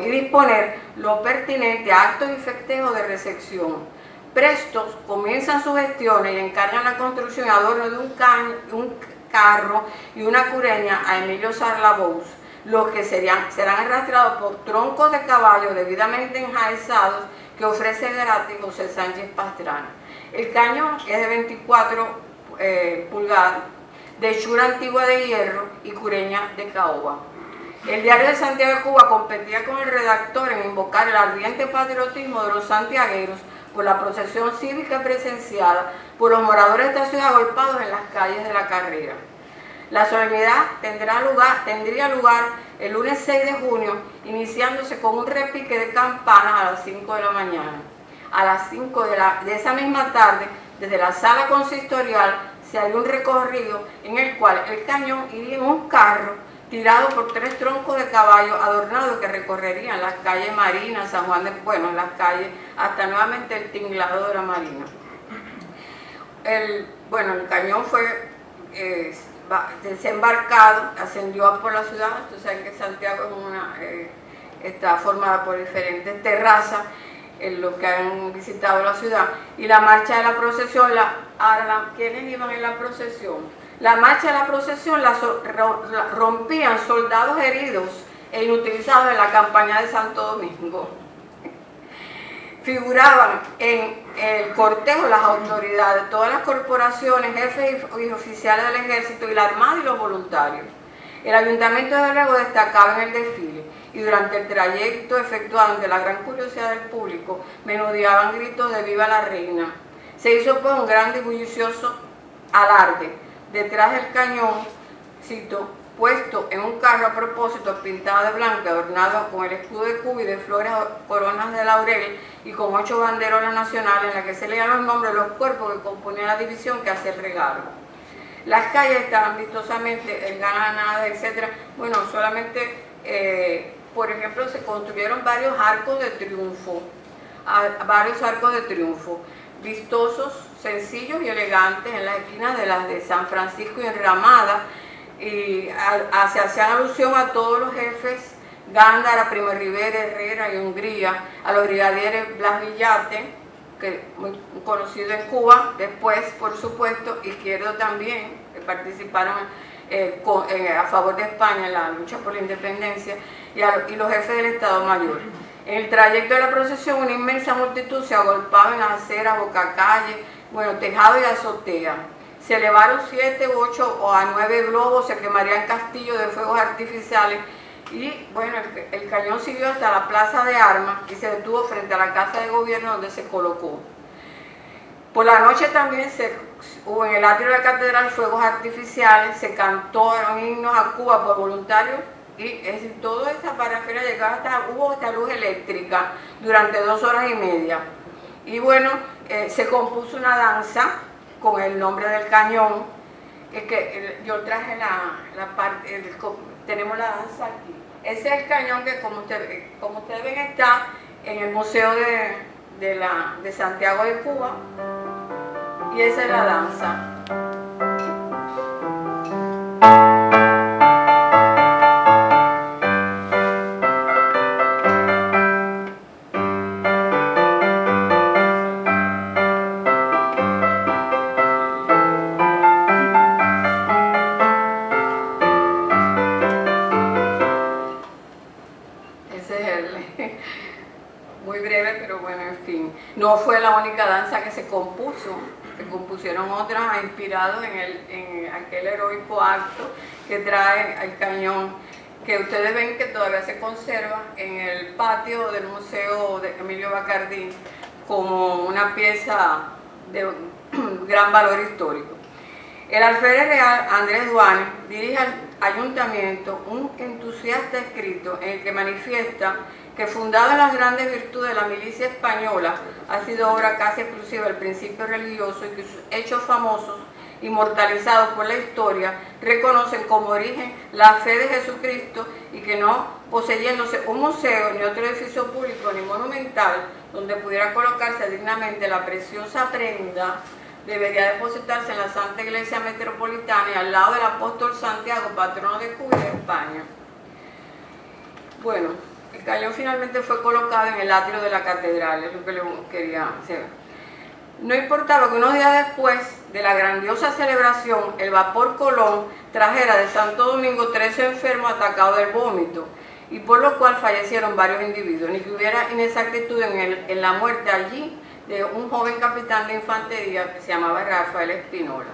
Speaker 4: disponer lo pertinente a actos y festejos de recepción. Prestos comienzan sus gestiones y encargan la construcción y adorno de un carro y una cureña a Emilio Sarlabous, los que serán arrastrados por troncos de caballo debidamente enjaezados que ofrece gratis José Sánchez Pastrana. El cañón es de 24 pulgadas, de hechura antigua de hierro y cureña de caoba. El diario de Santiago de Cuba competía con el redactor en invocar el ardiente patriotismo de los santiagueros por la procesión cívica presenciada por los moradores de esta ciudad agolpados en las calles de la Carrera. La solemnidad tendría lugar el lunes 6 de junio, iniciándose con un repique de campanas a las 5 de la mañana. A las 5 de esa misma tarde, desde la sala consistorial, se haría un recorrido en el cual el cañón iría en un carro tirado por 3 troncos de caballo adornados que recorrerían las calles Marina, San Juan las calles, hasta nuevamente el tinglado de la Marina. El cañón fue desembarcado, ascendió por la ciudad. Ustedes saben que Santiago está formada por diferentes terrazas, en los que han visitado la ciudad, y la marcha de la procesión, ¿quiénes iban en la procesión? La marcha de la procesión la rompían soldados heridos e inutilizados en la campaña de Santo Domingo. Figuraban en el cortejo las autoridades, todas las corporaciones, jefes y oficiales del ejército y la armada y los voluntarios. El ayuntamiento de luego destacaba en el desfile y durante el trayecto efectuado ante la gran curiosidad del público menudeaban gritos de ¡Viva la Reina! Se hizo pues un grande y bullicioso alarde. Detrás del cañón, puesto en un carro a propósito pintado de blanco, adornado con el escudo de Cuba y de flores coronas de laurel y con 8 banderolas nacionales en las que se leían los nombres de los cuerpos que componían la división que hacía el regalo. Las calles estaban vistosamente engalaнаdas, etc. Bueno, solamente, por ejemplo, se construyeron varios arcos de triunfo, vistosos, sencillos y elegantes en las esquinas de las de San Francisco y Enramada, y se hacían alusión a todos los jefes, Gándara, Primo de Rivera, Herrera y Hungría, a los brigadieres Blas Villate, que muy conocido en Cuba, después por supuesto Izquierdo también, que participaron a favor de España en la lucha por la independencia, y los jefes del Estado Mayor. En el trayecto de la procesión una inmensa multitud se agolpaba en las aceras, bocacalles, tejado y azotea. Se elevaron 7, 8 o a 9 globos, se quemarían castillos de fuegos artificiales y el cañón siguió hasta la Plaza de Armas y se detuvo frente a la Casa de Gobierno donde se colocó. Por la noche también hubo en el atrio de la catedral fuegos artificiales, se cantaron himnos a Cuba por voluntarios y toda esa parafernalia llegaba hubo hasta luz eléctrica durante 2 horas y media. Y se compuso una danza con el nombre del cañón, yo traje la parte, tenemos la danza aquí. Ese es el cañón que como ustedes ven está en el Museo de Santiago de Cuba, y esa es la danza. Muy breve, pero en fin. No fue la única danza que se compuso, se compusieron otras inspirados en aquel heroico acto que trae el cañón, que ustedes ven que todavía se conserva en el patio del Museo de Emilio Bacardí como una pieza de gran valor histórico. El alférez real Andrés Duane dirige al ayuntamiento un entusiasta escrito en el que manifiesta que fundado en las grandes virtudes de la milicia española, ha sido obra casi exclusiva del principio religioso y que sus hechos famosos, inmortalizados por la historia, reconocen como origen la fe de Jesucristo y que no poseyéndose un museo ni otro edificio público ni monumental donde pudiera colocarse dignamente la preciosa prenda, debería depositarse en la Santa Iglesia Metropolitana y al lado del apóstol Santiago, patrono de Cuba y de España. El cañón finalmente fue colocado en el atrio de la catedral, es lo que le quería hacer. No importaba que unos días después de la grandiosa celebración, el vapor Colón trajera de Santo Domingo 13 enfermos atacados del vómito, y por lo cual fallecieron varios individuos, ni que hubiera inexactitud en la muerte allí de un joven capitán de infantería que se llamaba Rafael Espinola.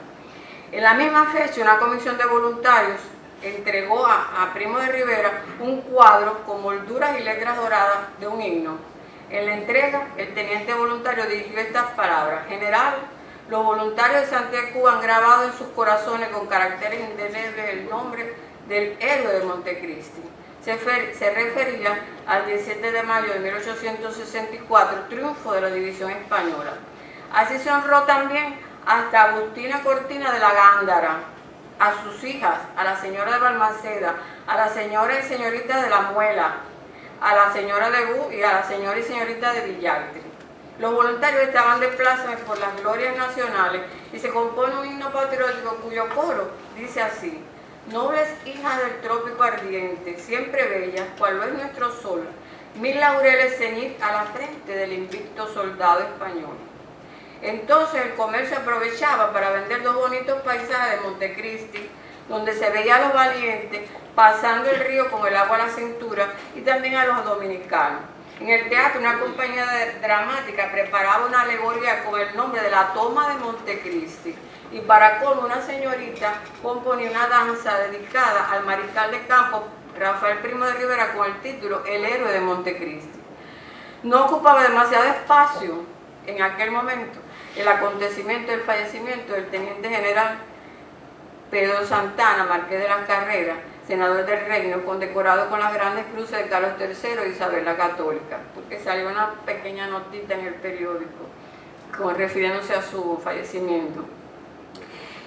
Speaker 4: En la misma fecha, una comisión de voluntarios entregó a Primo de Rivera un cuadro con molduras y letras doradas de un himno. En la entrega, el teniente voluntario dirigió estas palabras: General, los voluntarios de Santiago de Cuba han grabado en sus corazones con caracteres indelebles el nombre del héroe de Montecristi. Se refería al 17 de mayo de 1864, triunfo de la división española. Así se honró también hasta Agustina Cortina de la Gándara, a sus hijas, a la señora de Balmaceda, a la señora y señorita de la Muela, a la señora de Bú y a la señora y señorita de Villaltri. Los voluntarios estaban de plácemes por las glorias nacionales y se compone un himno patriótico cuyo coro dice así: nobles hijas del trópico ardiente, siempre bellas, cual lo es nuestro sol, 1000 laureles ceñid a la frente del invicto soldado español. Entonces el comercio aprovechaba para vender 2 bonitos paisajes de Montecristi, donde se veía a los valientes pasando el río con el agua a la cintura, y también a los dominicanos. En el teatro, una compañía dramática preparaba una alegoría con el nombre de la toma de Montecristi, y para colmo una señorita componía una danza dedicada al mariscal de campo Rafael Primo de Rivera con el título El héroe de Montecristi. No ocupaba demasiado espacio en aquel momento el acontecimiento del fallecimiento del teniente general Pedro Santana, marqués de las Carreras, senador del Reino, condecorado con las grandes cruces de Carlos III e Isabel la Católica, porque salió una pequeña notita en el periódico refiriéndose a su fallecimiento.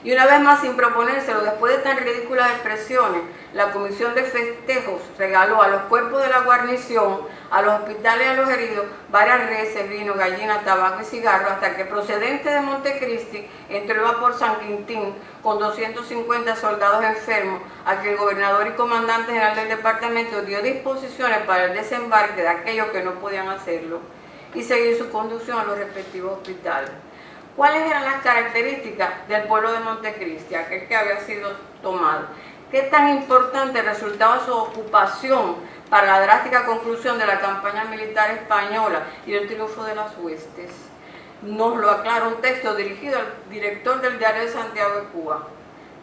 Speaker 4: Y una vez más, sin proponérselo, después de tan ridículas expresiones, la Comisión de Festejos regaló a los cuerpos de la guarnición, a los hospitales y a los heridos varias reses, vino, gallina, tabaco y cigarro, hasta que procedente de Montecristi entró por San Quintín con 250 soldados enfermos, a que el gobernador y comandante general del departamento dio disposiciones para el desembarque de aquellos que no podían hacerlo y seguir su conducción a los respectivos hospitales. ¿Cuáles eran las características del pueblo de Montecristi, aquel que había sido tomado? ¿Qué tan importante resultaba su ocupación para la drástica conclusión de la campaña militar española y el triunfo de las huestes? Nos lo aclara un texto dirigido al director del Diario de Santiago de Cuba.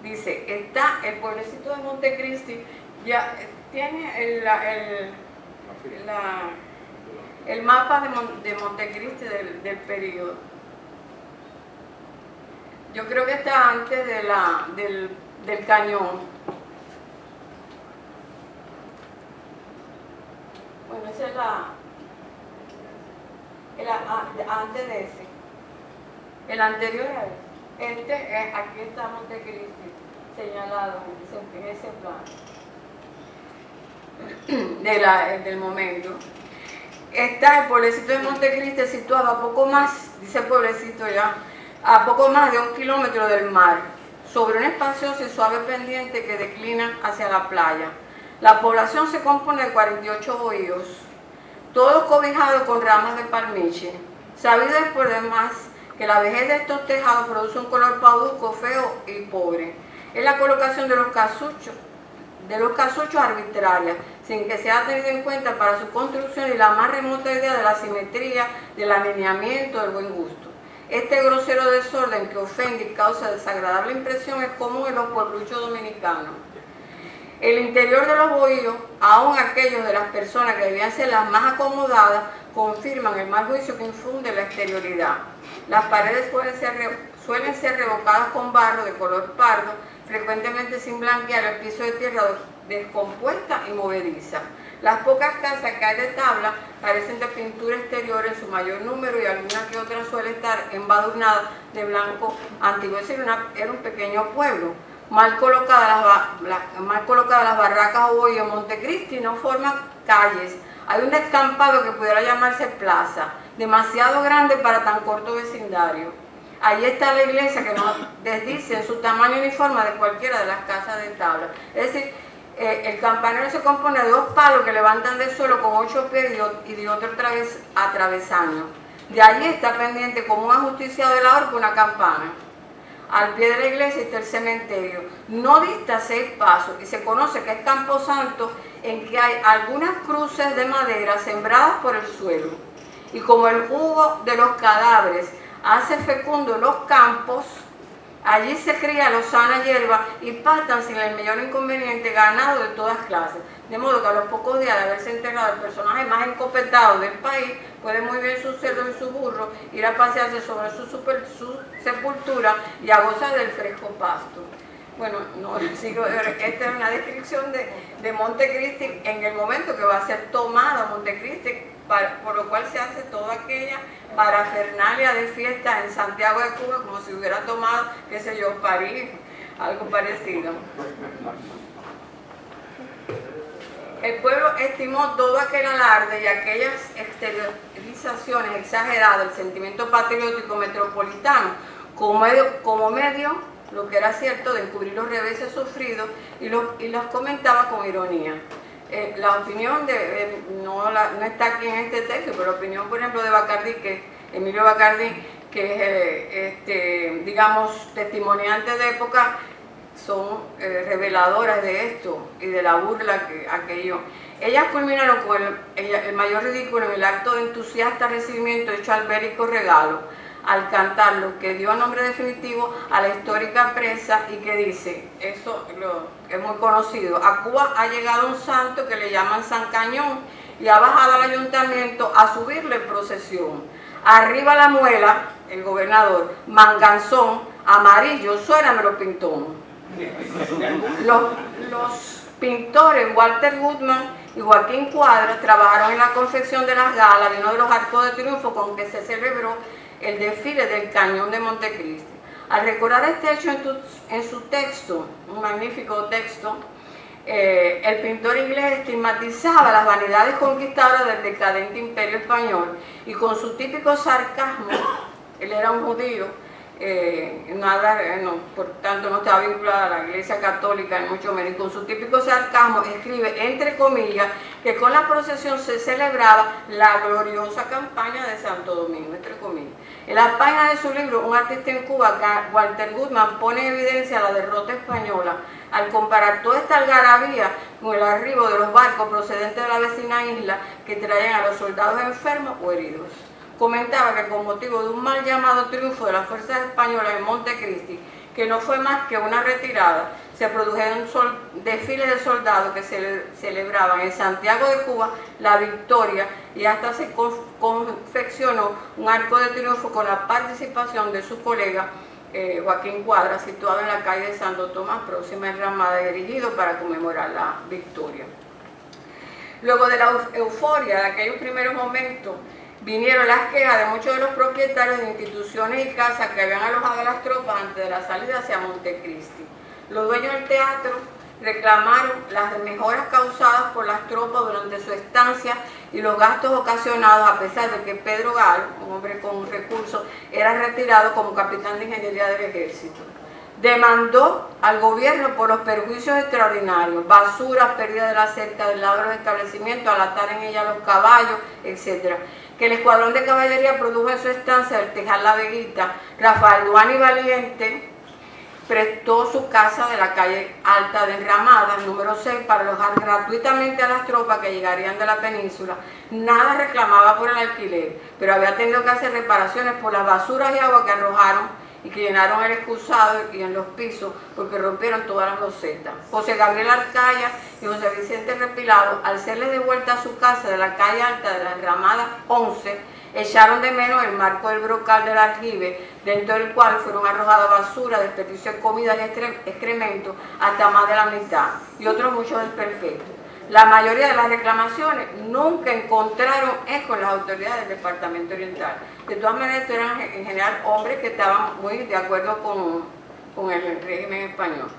Speaker 4: Dice, está el pueblecito de Montecristi, ya tiene el mapa de Montecristi del periodo. Yo creo que está antes del cañón. Bueno, esa es antes de ese. El anterior a ese. Aquí está Montecristi señalado en ese plan del momento. Está el pueblecito de Montecristi situado a poco más, dice pueblecito ya, a poco más de 1 kilómetro del mar, sobre un espacioso y suave pendiente que declina hacia la playa. La población se compone de 48 bohíos, todos cobijados con ramas de palmiche. Sabido es por demás que la vejez de estos tejados produce un color pauduco, feo y pobre. Es la colocación de los casuchos arbitraria, sin que sea tenido en cuenta para su construcción y la más remota idea de la simetría, del alineamiento, del buen gusto. Este grosero desorden que ofende y causa desagradable impresión es común en los puebluchos dominicanos. El interior de los bohíos, aun aquellos de las personas que debían ser las más acomodadas, confirman el mal juicio que infunde la exterioridad. Las paredes suelen ser revocadas con barro de color pardo, frecuentemente sin blanquear, el piso de tierra descompuesta y movediza. Las pocas casas que hay de tabla carecen de pintura exterior en su mayor número y alguna que otra suele estar embadurnada de blanco antiguo. Es decir, era un pequeño pueblo. Mal colocadas las barracas o bohíos. Montecristi no forma calles. Hay un descampado que pudiera llamarse plaza, demasiado grande para tan corto vecindario. Allí está la iglesia que nos desdice en su tamaño y forma de cualquiera de las casas de tabla. Es decir, el campanario se compone de 2 palos que levantan del suelo con 8 pies y de otro atravesaño. De allí está pendiente como un ajusticiado de la horca una campana. Al pie de la iglesia está el cementerio. No dista 6 pasos y se conoce que es camposanto, en que hay algunas cruces de madera sembradas por el suelo. Y como el jugo de los cadáveres hace fecundo los campos, allí se cría lozana hierba y pastan sin el mayor inconveniente ganado de todas clases. De modo que a los pocos días de haberse enterrado el personaje más encopetado del país, puede muy bien sus cerdos y sus burros ir a pasearse sobre su sepultura y a gozar del fresco pasto. Bueno, no sigo, esta es una descripción de Montecristi en el momento que va a ser tomada Montecristi, por lo cual se hace toda aquella parafernalia de fiesta en Santiago de Cuba, como si hubiera tomado, qué sé yo, París, algo parecido. El pueblo estimó todo aquel alarde y aquellas exteriorizaciones exageradas del sentimiento patriótico metropolitano como medio, lo que era cierto, de encubrir los reveses sufridos y los comentaba con ironía. La opinión no está aquí en este texto, pero la opinión, por ejemplo, de Bacardí, Emilio Bacardí, que es, digamos, testimoniante de época, son reveladoras de esto y de la burla que aquello. Ellas culminaron con el mayor ridículo en el acto de entusiasta recibimiento hecho al bélico regalo, al cantar lo que dio nombre definitivo a la histórica presa y que dice, eso es muy conocido: a Cuba ha llegado un santo que le llaman San Cañón y ha bajado al ayuntamiento a subirle en procesión. Arriba la muela, el gobernador, manganzón, amarillo, suénamelo pintón. Los pintores Walter Goodman y Joaquín Cuadras trabajaron en la confección de las galas de uno de los actos de triunfo con que se celebró el desfile del Cañón de Montecristi. Al recordar este hecho en su texto, un magnífico texto, el pintor inglés estigmatizaba las vanidades conquistadoras del decadente imperio español y con su típico sarcasmo, él era un judío, por tanto no estaba vinculado a la Iglesia Católica, ni mucho menos, y con su típico sarcasmo escribe, entre comillas, que con la procesión se celebraba la gloriosa campaña de Santo Domingo, entre comillas. En la página de su libro, Un artista en Cuba, Walter Goodman pone en evidencia la derrota española al comparar toda esta algarabía con el arribo de los barcos procedentes de la vecina isla que traían a los soldados enfermos o heridos. Comentaba que con motivo de un mal llamado triunfo de las fuerzas españolas en Montecristi, que no fue más que una retirada, se produjeron desfiles de soldados que celebraban en Santiago de Cuba la victoria y hasta se confeccionó un arco de triunfo con la participación de su colega Joaquín Cuadra, situado en la calle de Santo Tomás, próxima a Enramada, dirigido para conmemorar la victoria. Luego de la euforia de aquellos primeros momentos, vinieron las quejas de muchos de los propietarios de instituciones y casas que habían alojado a las tropas antes de la salida hacia Montecristi. Los dueños del teatro reclamaron las mejoras causadas por las tropas durante su estancia y los gastos ocasionados, a pesar de que Pedro Gal, un hombre con recursos, era retirado como capitán de ingeniería del ejército. Demandó al gobierno por los perjuicios extraordinarios, basura, pérdida de la cerca del lado de los establecimientos, al atar en ella los caballos, etc. Que el escuadrón de caballería produjo en su estancia el Tejar La Veguita. Rafael Duani Valiente prestó su casa de la calle Alta de Enramada, número 6, para alojar gratuitamente a las tropas que llegarían de la península. Nada reclamaba por el alquiler, pero había tenido que hacer reparaciones por las basuras y agua que arrojaron y que llenaron el excusado y en los pisos porque rompieron todas las losetas. José Gabriel Arcaya y José Vicente Repilado, al serle de vuelta a su casa de la calle Alta de la Enramada 11, echaron de menos el marco del brocal del aljibe, dentro del cual fueron arrojadas basura, desperdicio de comida y excrementos hasta más de la mitad, y otros muchos desperfectos. La mayoría de las reclamaciones nunca encontraron eco en las autoridades del Departamento Oriental. De todas maneras, eran en general hombres que estaban muy de acuerdo con el régimen español.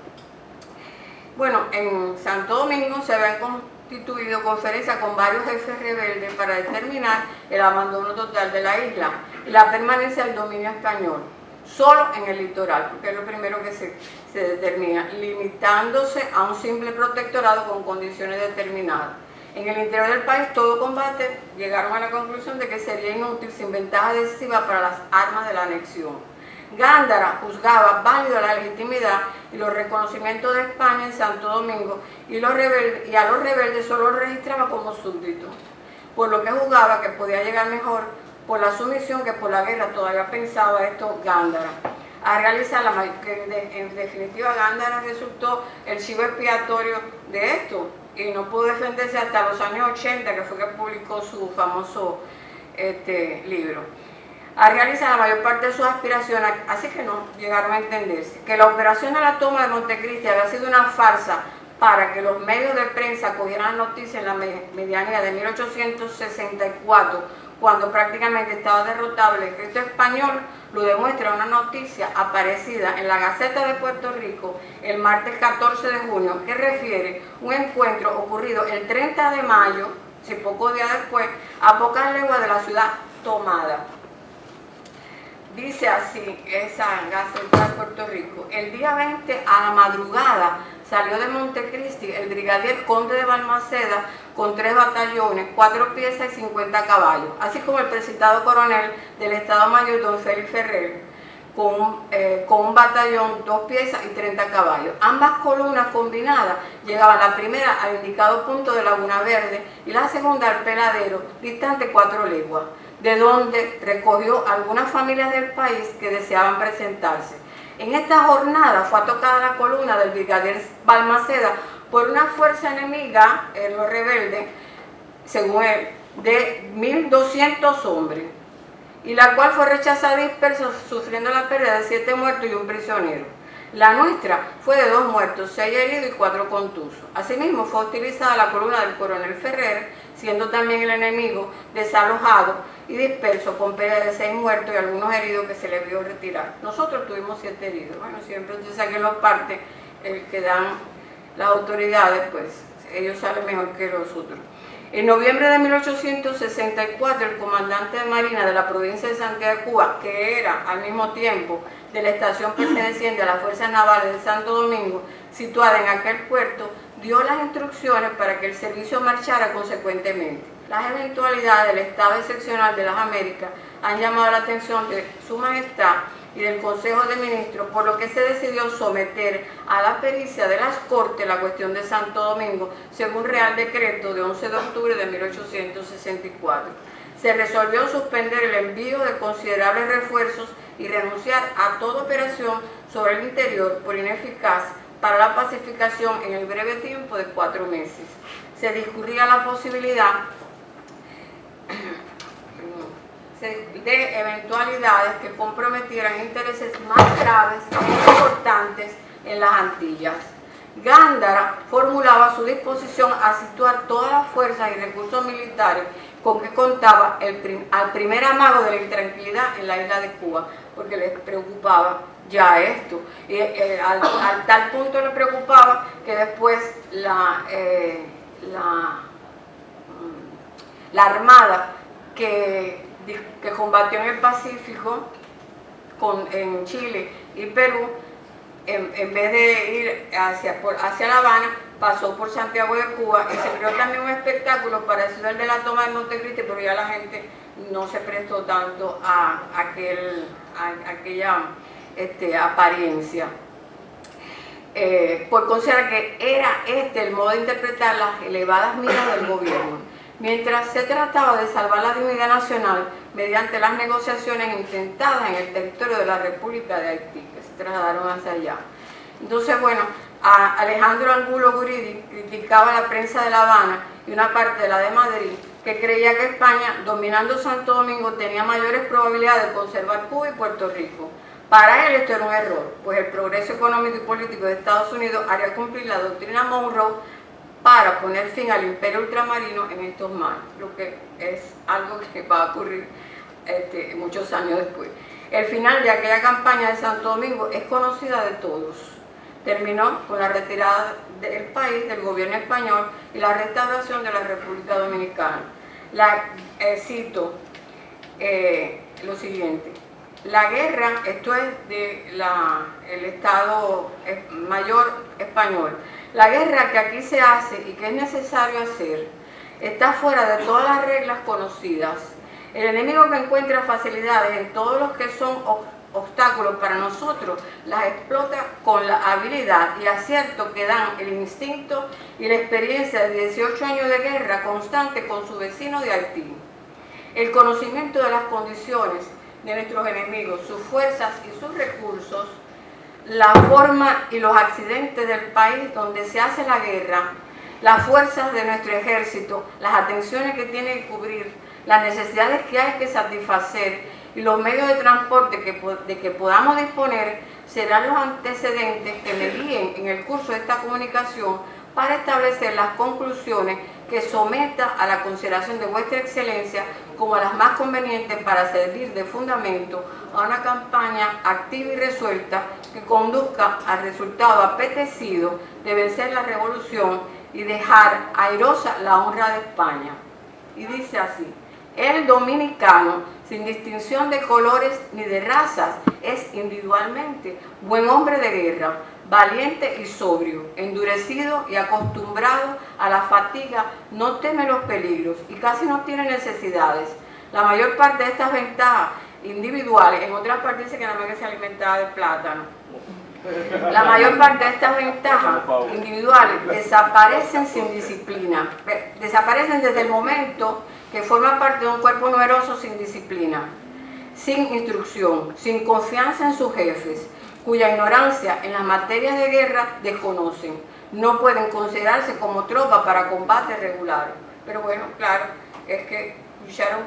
Speaker 4: Bueno, en Santo Domingo se habían constituido conferencias con varios jefes rebeldes para determinar el abandono total de la isla y la permanencia del dominio español, solo en el litoral, porque es lo primero que se determina, limitándose a un simple protectorado con condiciones determinadas. En el interior del país, todo combate llegaron a la conclusión de que sería inútil sin ventaja decisiva para las armas de la anexión. Gándara juzgaba válido la legitimidad y los reconocimientos de España en Santo Domingo y a los rebeldes solo los registraba como súbditos, por lo que juzgaba que podía llegar mejor por la sumisión que por la guerra. Todavía pensaba esto Gándara. A realizar en definitiva Gándara resultó el chivo expiatorio de esto y no pudo defenderse hasta los años 80, que fue que publicó su famoso libro. A realizar la mayor parte de sus aspiraciones, así que no llegaron a entenderse. Que la operación de la toma de Montecristi había sido una farsa para que los medios de prensa cogieran noticias en la medianía de 1864, cuando prácticamente estaba derrotado el ejército español, lo demuestra una noticia aparecida en la Gaceta de Puerto Rico el martes 14 de junio, que refiere un encuentro ocurrido el 30 de mayo, pocos días después, a pocas leguas de la ciudad tomada. Dice así esa Gaceta de Puerto Rico: el día 20 a la madrugada salió de Montecristi el brigadier conde de Balmaceda con 3 batallones, 4 piezas y 50 caballos, así como el precitado coronel del Estado Mayor, don Félix Ferrer, con un batallón, 2 piezas y 30 caballos. Ambas columnas combinadas llegaban la primera al indicado punto de Laguna Verde y la segunda al Peladero, distante 4 leguas, de donde recogió algunas familias del país que deseaban presentarse. En esta jornada fue atacada la columna del brigadier Balmaceda por una fuerza enemiga, los rebeldes, según él, de 1.200 hombres, y la cual fue rechazada y dispersa, sufriendo la pérdida de 7 muertos y un prisionero. La nuestra fue de 2 muertos, 6 heridos y 4 contusos. Asimismo, fue utilizada la columna del coronel Ferrer, siendo también el enemigo desalojado, y dispersos, con pérdida de 6 muertos y algunos heridos que se les vio retirar. Nosotros tuvimos 7 heridos. Bueno, siempre usted saque los partes que dan las autoridades, pues ellos salen mejor que los otros. En noviembre de 1864, el comandante de Marina de la provincia de Santiago de Cuba, que era al mismo tiempo de la estación perteneciente a las Fuerzas Navales de Santo Domingo, situada en aquel puerto, dio las instrucciones para que el servicio marchara consecuentemente. Las eventualidades del Estado Excepcional de las Américas han llamado la atención de Su Majestad y del Consejo de Ministros, por lo que se decidió someter a la pericia de las Cortes la cuestión de Santo Domingo, según Real Decreto de 11 de octubre de 1864. Se resolvió suspender el envío de considerables refuerzos y renunciar a toda operación sobre el interior por ineficaz para la pacificación en el breve tiempo de 4 meses. Se discurría la posibilidad de eventualidades que comprometieran intereses más graves e importantes en las Antillas. Gándara formulaba su disposición a situar todas las fuerzas y recursos militares con que contaba al primer amago de la intranquilidad en la isla de Cuba, porque les preocupaba ya esto. Y al tal punto le preocupaba que después la Armada que combatió en el Pacífico en Chile y Perú, en vez de ir hacia La Habana, pasó por Santiago de Cuba y se creó también un espectáculo parecido al de la toma de Montecristi, pero ya la gente no se prestó tanto a aquella apariencia. Por considerar que era el modo de interpretar las elevadas miras del gobierno. Mientras se trataba de salvar la dignidad nacional mediante las negociaciones intentadas en el territorio de la República de Haití, que se trasladaron hacia allá. Entonces, bueno, Alejandro Angulo Guridi criticaba la prensa de La Habana y una parte de la de Madrid, que creía que España, dominando Santo Domingo, tenía mayores probabilidades de conservar Cuba y Puerto Rico. Para él esto era un error, pues el progreso económico y político de Estados Unidos haría cumplir la doctrina Monroe para poner fin al imperio ultramarino en estos mares, lo que es algo que va a ocurrir muchos años después. El final de aquella campaña de Santo Domingo es conocida de todos. Terminó con la retirada del país del gobierno español y la restauración de la República Dominicana. Cito lo siguiente: la guerra, esto es del Estado Mayor español, la guerra que aquí se hace y que es necesario hacer está fuera de todas las reglas conocidas. El enemigo que encuentra facilidades en todos los que son obstáculos para nosotros las explota con la habilidad y acierto que dan el instinto y la experiencia de 18 años de guerra constante con su vecino de Haití. El conocimiento de las condiciones de nuestros enemigos, sus fuerzas y sus recursos, la forma y los accidentes del país donde se hace la guerra, las fuerzas de nuestro ejército, las atenciones que tiene que cubrir, las necesidades que hay que satisfacer y los medios de transporte de que podamos disponer serán los antecedentes que me guíen en el curso de esta comunicación para establecer las conclusiones que someta a la consideración de vuestra excelencia como las más convenientes para servir de fundamento a una campaña activa y resuelta que conduzca al resultado apetecido de vencer la revolución y dejar airosa la honra de España. Y dice así: el dominicano, sin distinción de colores ni de razas, es individualmente buen hombre de guerra, valiente y sobrio, endurecido y acostumbrado a la fatiga, no teme los peligros y casi no tiene necesidades. La mayor parte de estas ventajas individuales, en otras partes dice que nada más que se alimentaba de plátano, la mayor parte de estas ventajas individuales desaparecen sin disciplina, desaparecen desde el momento que forma parte de un cuerpo numeroso sin disciplina, sin instrucción, sin confianza en sus jefes, cuya ignorancia en las materias de guerra desconocen, no pueden considerarse como tropa para combates regulares. Pero bueno, claro, es que lucharon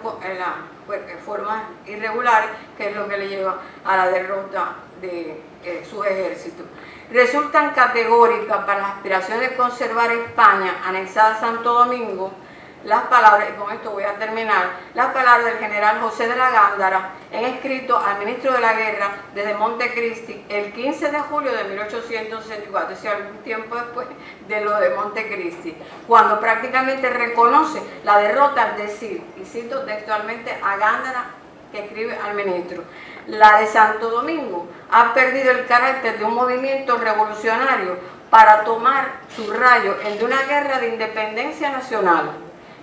Speaker 4: en formas irregulares, que es lo que le lleva a la derrota de sus ejércitos. Resultan categóricas para las aspiraciones de conservar España anexada a Santo Domingo las palabras, y con esto voy a terminar, las palabras del general José de la Gándara en escrito al ministro de la Guerra desde Montecristi el 15 de julio de 1864, es decir, algún tiempo después de lo de Montecristi, cuando prácticamente reconoce la derrota, al decir, y cito textualmente a Gándara, que escribe al ministro: la de Santo Domingo ha perdido el carácter de un movimiento revolucionario para tomar su rayo el de una guerra de independencia nacional.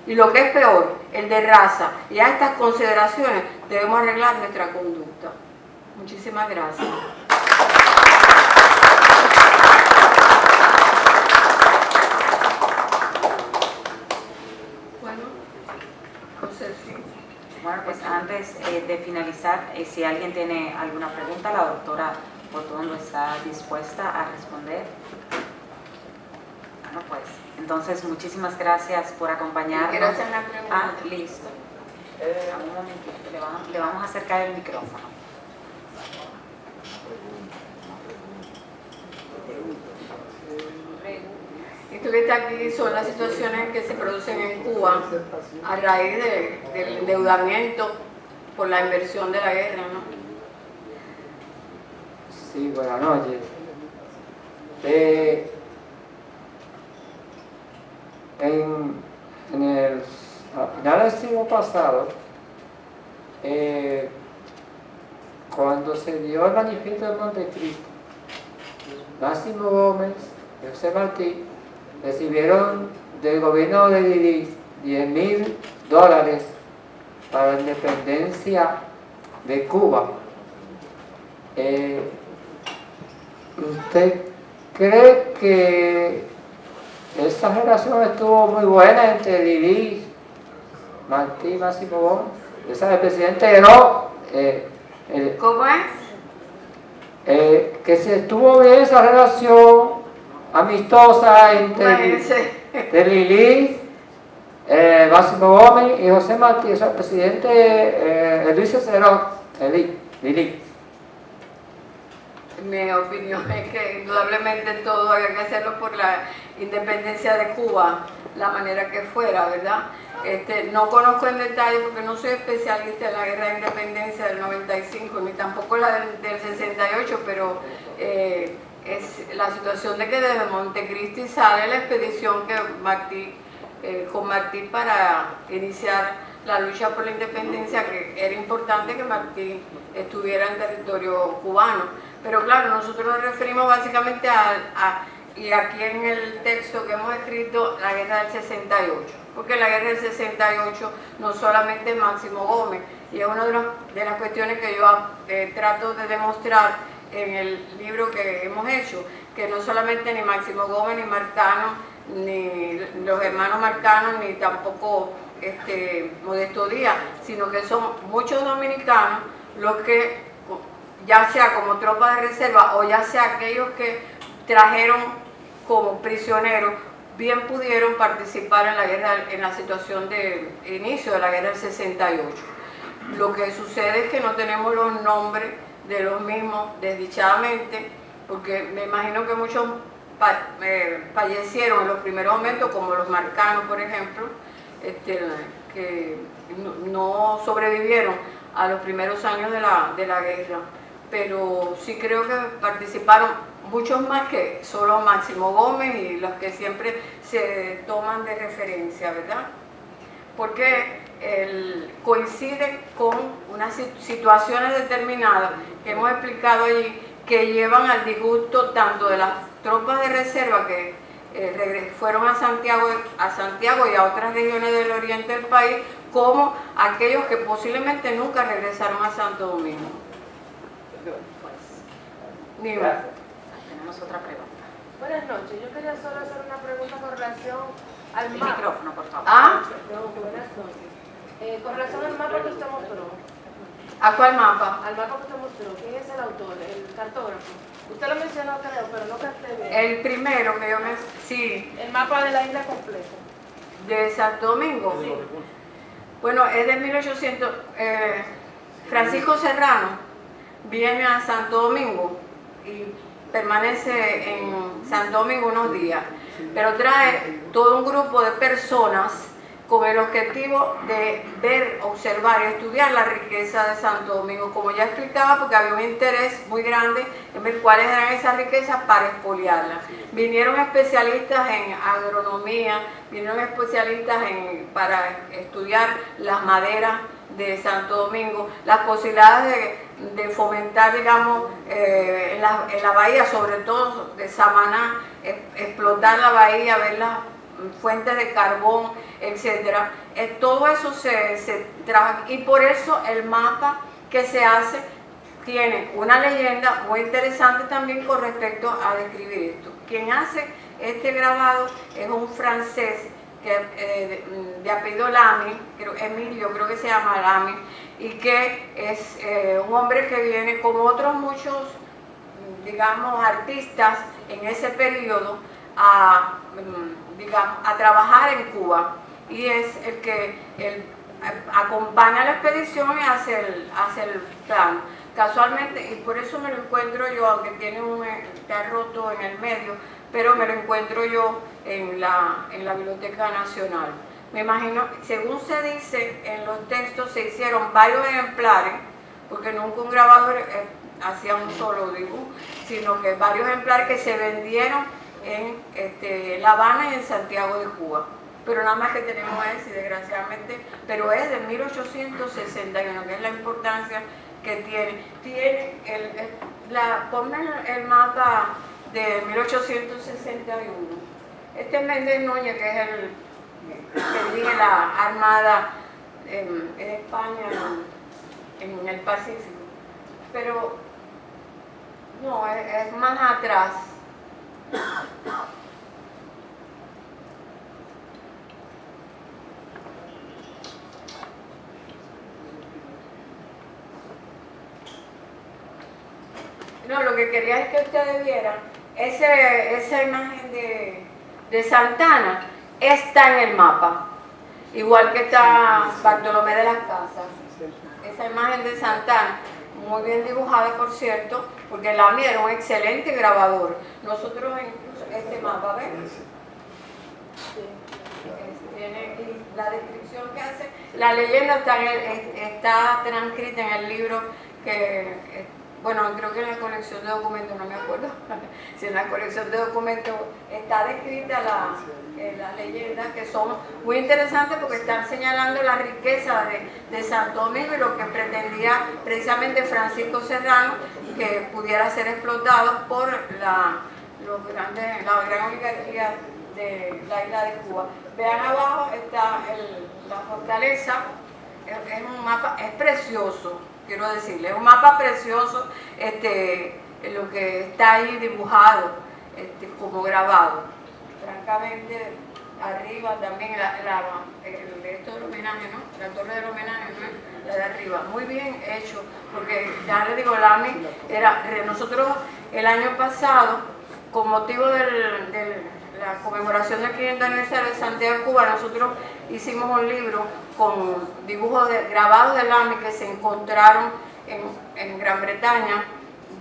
Speaker 4: Y lo que es peor, el de raza. Y a estas consideraciones debemos arreglar nuestra conducta. Muchísimas gracias. Bueno, entonces sí.
Speaker 1: Bueno, pues antes de finalizar, si alguien tiene alguna pregunta, la doctora Portuondo está dispuesta a responder. Bueno, pues entonces muchísimas gracias por acompañarnos.
Speaker 4: Quiero hacer una pregunta.
Speaker 1: Ah, listo. Un momentito, le vamos a acercar el micrófono.
Speaker 4: Esto que está aquí son las situaciones que se producen en Cuba a raíz del endeudamiento por la inversión de la guerra, ¿no?
Speaker 5: Sí, buenas noches. A finales del siglo pasado, cuando se dio el manifiesto de Montecristi, Máximo Gómez y José Martí recibieron del gobierno de Lili $10,000 para la independencia de Cuba. ¿Usted cree que esa relación estuvo muy buena entre Lili Martí y Máximo Gómez? El presidente no.
Speaker 4: ¿Cómo es?
Speaker 5: Que se estuvo bien esa relación amistosa entre Lili, Máximo Gómez y José Martí, el presidente Luis Cerón, Lili.
Speaker 4: Mi opinión es que indudablemente todo había que hacerlo por la independencia de Cuba, la manera que fuera, ¿verdad? No conozco en detalle porque no soy especialista en la guerra de independencia del 95 ni tampoco la del 68, pero es la situación de que desde Montecristi sale la expedición que con Martí para iniciar la lucha por la independencia, que era importante que Martí estuviera en territorio cubano. Pero claro, nosotros nos referimos básicamente y aquí en el texto que hemos escrito, la guerra del 68, porque la guerra del 68 no solamente es Máximo Gómez, y es una de las cuestiones que yo trato de demostrar en el libro que hemos hecho, que no solamente ni Máximo Gómez, ni Marcano, ni los hermanos Marcano, ni tampoco Modesto Díaz, sino que son muchos dominicanos los que, ya sea como tropas de reserva o ya sea aquellos que trajeron como prisioneros, bien pudieron participar en la guerra, en la situación de inicio de la guerra del 68. Lo que sucede es que no tenemos los nombres de los mismos, desdichadamente, porque me imagino que muchos fallecieron en los primeros momentos, como los Marcanos, por ejemplo, que no sobrevivieron a los primeros años de la guerra. Pero sí creo que participaron muchos más que solo Máximo Gómez y los que siempre se toman de referencia, ¿verdad? Porque coincide con unas situaciones determinadas que hemos explicado allí, que llevan al disgusto tanto de las tropas de reserva que fueron a Santiago y a otras regiones del oriente del país, como aquellos que posiblemente nunca regresaron a Santo Domingo.
Speaker 1: Tenemos otra pregunta.
Speaker 6: Buenas noches, yo quería solo hacer una pregunta con relación al
Speaker 1: El
Speaker 6: mapa.
Speaker 1: micrófono, por favor.
Speaker 6: Buenas noches. Con relación al mapa que usted mostró,
Speaker 4: ¿A cuál mapa?
Speaker 6: al mapa que usted mostró, ¿quién es el autor, el cartógrafo? Usted lo mencionó, creo, pero no capté bien.
Speaker 4: El primero que yo sí,
Speaker 6: El mapa de la isla completa.
Speaker 4: de Santo Domingo.
Speaker 6: Sí.
Speaker 4: Bueno, es de 1800. Francisco Serrano viene a Santo Domingo y permanece en Santo Domingo unos días, pero trae todo un grupo de personas con el objetivo de ver, observar y estudiar la riqueza de Santo Domingo, como ya explicaba, porque había un interés muy grande en ver cuáles eran esas riquezas para expoliarlas. Vinieron especialistas en agronomía, vinieron especialistas para estudiar las maderas de Santo Domingo, las posibilidades de fomentar, digamos, en la bahía, sobre todo de Samaná, explotar la bahía, ver las fuentes de carbón, etcétera. Todo eso se trabaja, y por eso el mapa que se hace tiene una leyenda muy interesante también con respecto a describir esto. Quien hace este grabado es un francés de apellido Lamy, Emilio creo que se llama Lamy, y que es un hombre que viene como otros muchos, digamos, artistas en ese periodo a trabajar en Cuba, y es el que acompaña la expedición y hace el plan. Casualmente, y por eso me lo encuentro yo, aunque está roto en el medio, pero me lo encuentro yo en la Biblioteca Nacional. Me imagino, según se dice en los textos, se hicieron varios ejemplares, porque nunca un grabador hacía un solo dibujo, sino que varios ejemplares que se vendieron en La Habana y en Santiago de Cuba. Pero nada más que tenemos ese, desgraciadamente, pero es de 1861, que es la importancia que tiene. Ponme el mapa de 1861. Este es Méndez Núñez, que es el que dirige la Armada en España, en el Pacífico. Pero no, es más atrás. No, lo que quería es que ustedes vieran esa imagen de Santana está en el mapa, igual que está Bartolomé de las Casas. Esa imagen de Santana, muy bien dibujada, por cierto, porque Lamy era un excelente grabador. Nosotros incluso este mapa, ¿ven? Tiene la descripción que hace, la leyenda está transcrita en el libro que bueno, creo que en la colección de documentos, no me acuerdo si en la colección de documentos está descrita la leyenda, que son muy interesantes porque están señalando la riqueza de Santo Domingo y lo que pretendía precisamente Francisco Serrano, que pudiera ser explotado por la gran oligarquía de la isla de Cuba. Vean abajo está la fortaleza, es un mapa, es precioso. Quiero decirle, es un mapa precioso, lo que está ahí dibujado, como grabado. Francamente, arriba también esto del homenaje, ¿no? La torre del homenaje, ¿no? La de arriba, muy bien hecho, porque ya le digo, Lamy nosotros el año pasado, con motivo de la conmemoración del 500 aniversario de Santiago de Cuba, nosotros hicimos un libro con dibujos grabados de Lamy que se encontraron en Gran Bretaña,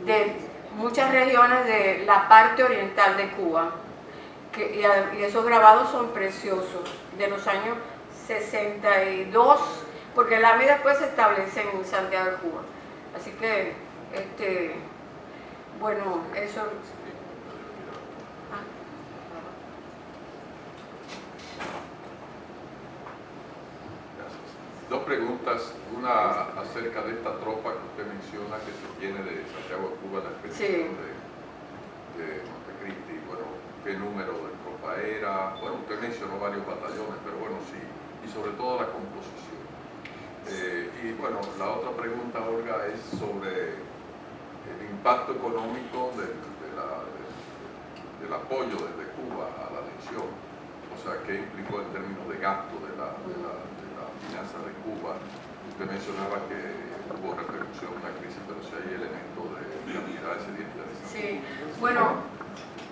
Speaker 4: de muchas regiones de la parte oriental de Cuba, y esos grabados son preciosos, de los años 62, porque Lamy después se establece en Santiago de Cuba. Así que, bueno, eso...
Speaker 7: Dos preguntas, una acerca de esta tropa que usted menciona que se tiene de Santiago de Cuba, la expedición de Montecristi. Bueno, ¿qué número de tropa era? Bueno, usted mencionó varios batallones, pero bueno, sí, y sobre todo la composición. Y bueno, la otra pregunta, Olga, es sobre el impacto económico del apoyo desde Cuba a la adhesión. O sea, ¿qué implicó en términos de gasto de la finanzas de Cuba? Usted mencionaba que hubo repercusión en la crisis, pero si hay elementos de cantidades sedientas.
Speaker 4: Sí, bueno,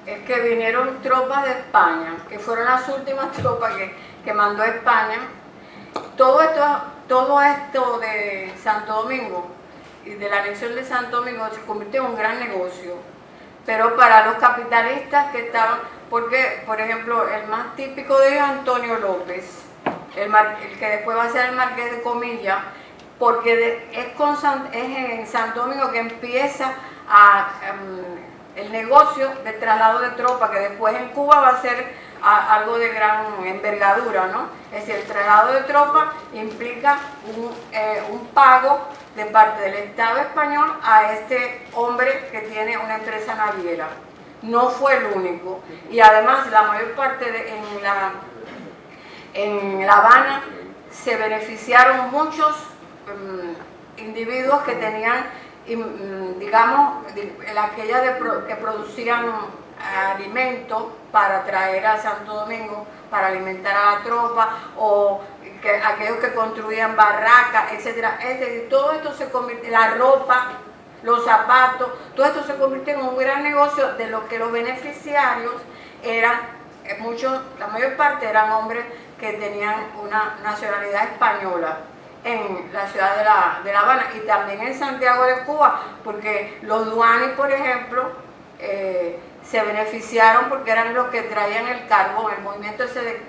Speaker 4: es que vinieron tropas de España, que fueron las últimas tropas que mandó España. Todo esto de Santo Domingo y de la anexión de Santo Domingo se convirtió en un gran negocio, pero para los capitalistas que estaban, porque, por ejemplo, el más típico de ellos, Antonio López, el que después va a ser el Marqués de Comillas, porque es en Santo Domingo que empieza el negocio del traslado de tropas, que después en Cuba va a ser algo de gran envergadura, ¿no? Es decir, el traslado de tropas implica un pago de parte del Estado español a este hombre que tiene una empresa naviera. No fue el único. Y además la mayor parte en La Habana se beneficiaron muchos individuos que tenían, digamos, aquellas que producían alimentos para traer a Santo Domingo, para alimentar a la tropa, o aquellos que construían barracas, etcétera. Es decir, todo esto se convierte, la ropa, los zapatos, todo esto se convirtió en un gran negocio de los que los beneficiarios eran muchos, la mayor parte eran hombres que tenían una nacionalidad española en la ciudad de La Habana y también en Santiago de Cuba, porque los duanis, por ejemplo, se beneficiaron porque eran los que traían el carbón, el movimiento ese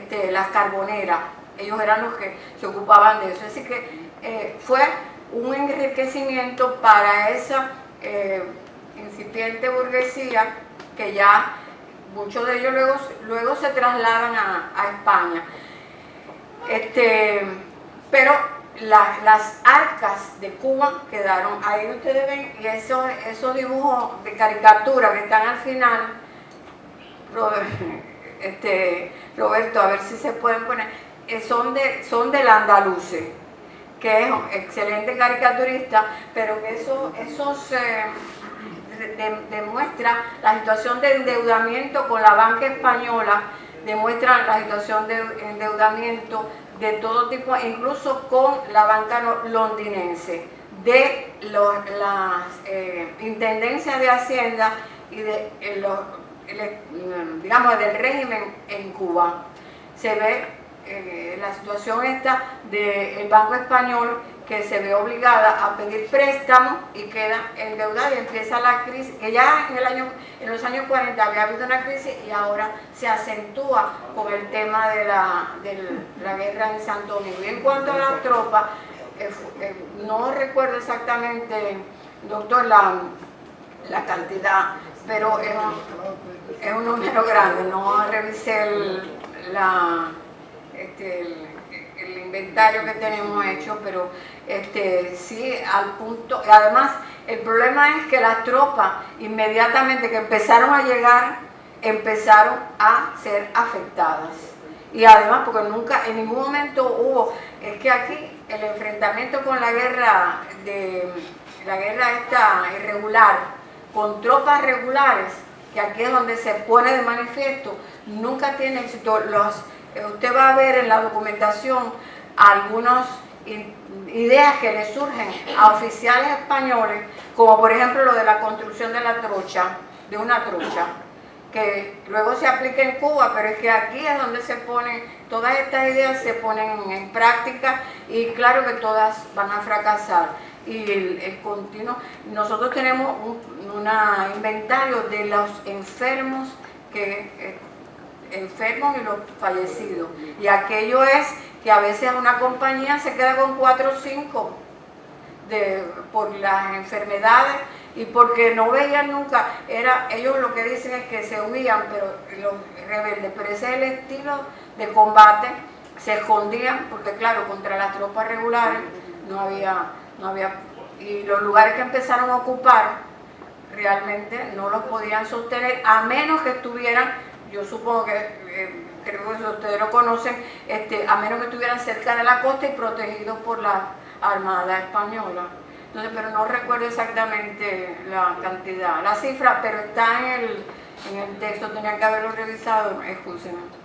Speaker 4: de las carboneras. Ellos eran los que se ocupaban de eso. Así que fue un enriquecimiento para esa incipiente burguesía, que ya muchos de ellos luego se trasladan a España. Pero las arcas de Cuba quedaron, ahí ustedes ven, y esos dibujos de caricatura que están al final, Roberto, a ver si se pueden poner, son del Andaluce, que es un excelente caricaturista, pero que eso demuestra la situación de endeudamiento con la banca española, demuestra la situación de endeudamiento de todo tipo, incluso con la banca londinense, de las intendencias de Hacienda y digamos del régimen en Cuba. Se ve la situación esta del Banco Español, que se ve obligada a pedir préstamos y queda endeudada y empieza la crisis, que ya en los años 40 había habido una crisis y ahora se acentúa con el tema de la guerra en Santo Domingo. Y en cuanto a las tropas, no recuerdo exactamente, doctor, la cantidad, pero es un número grande, no revisé el inventario que tenemos hecho, pero sí, al punto. Además, el problema es que las tropas, inmediatamente que empezaron a llegar, empezaron a ser afectadas. Y además, porque nunca, en ningún momento hubo, es que aquí el enfrentamiento con la guerra esta irregular, con tropas regulares, que aquí es donde se pone de manifiesto, nunca tiene éxito. Usted va a ver en la documentación algunas ideas que le surgen a oficiales españoles, como por ejemplo lo de la construcción de una trocha, que luego se aplica en Cuba, pero es que aquí es donde se ponen, todas estas ideas se ponen en práctica y claro que todas van a fracasar. Y el continuo, nosotros tenemos un inventario de los enfermos y los fallecidos, y aquello es que a veces una compañía se queda con 4 o 5 por las enfermedades y porque no veían nunca, ellos lo que dicen es que se huían, pero los rebeldes, pero ese es el estilo de combate, se escondían porque claro, contra las tropas regulares no había, y los lugares que empezaron a ocupar realmente no los podían sostener, a menos que estuvieran, yo supongo que, creo que ustedes lo conocen, a menos que estuvieran cerca de la costa y protegidos por la Armada Española. Entonces, pero no recuerdo exactamente la cantidad, la cifra, pero está en el texto, tenía que haberlo revisado, excúsenme.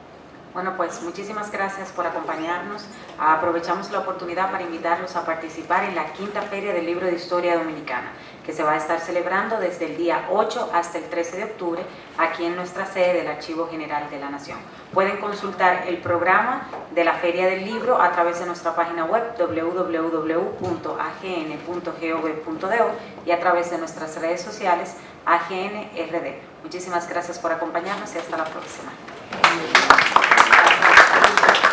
Speaker 1: Bueno, pues muchísimas gracias por acompañarnos. Aprovechamos la oportunidad para invitarlos a participar en la 5ª Feria del Libro de Historia Dominicana, que se va a estar celebrando desde el día 8 hasta el 13 de octubre aquí en nuestra sede del Archivo General de la Nación. Pueden consultar el programa de la Feria del Libro a través de nuestra página web www.agn.gov.do y a través de nuestras redes sociales AGNRD. Muchísimas gracias por acompañarnos y hasta la próxima. Gracias.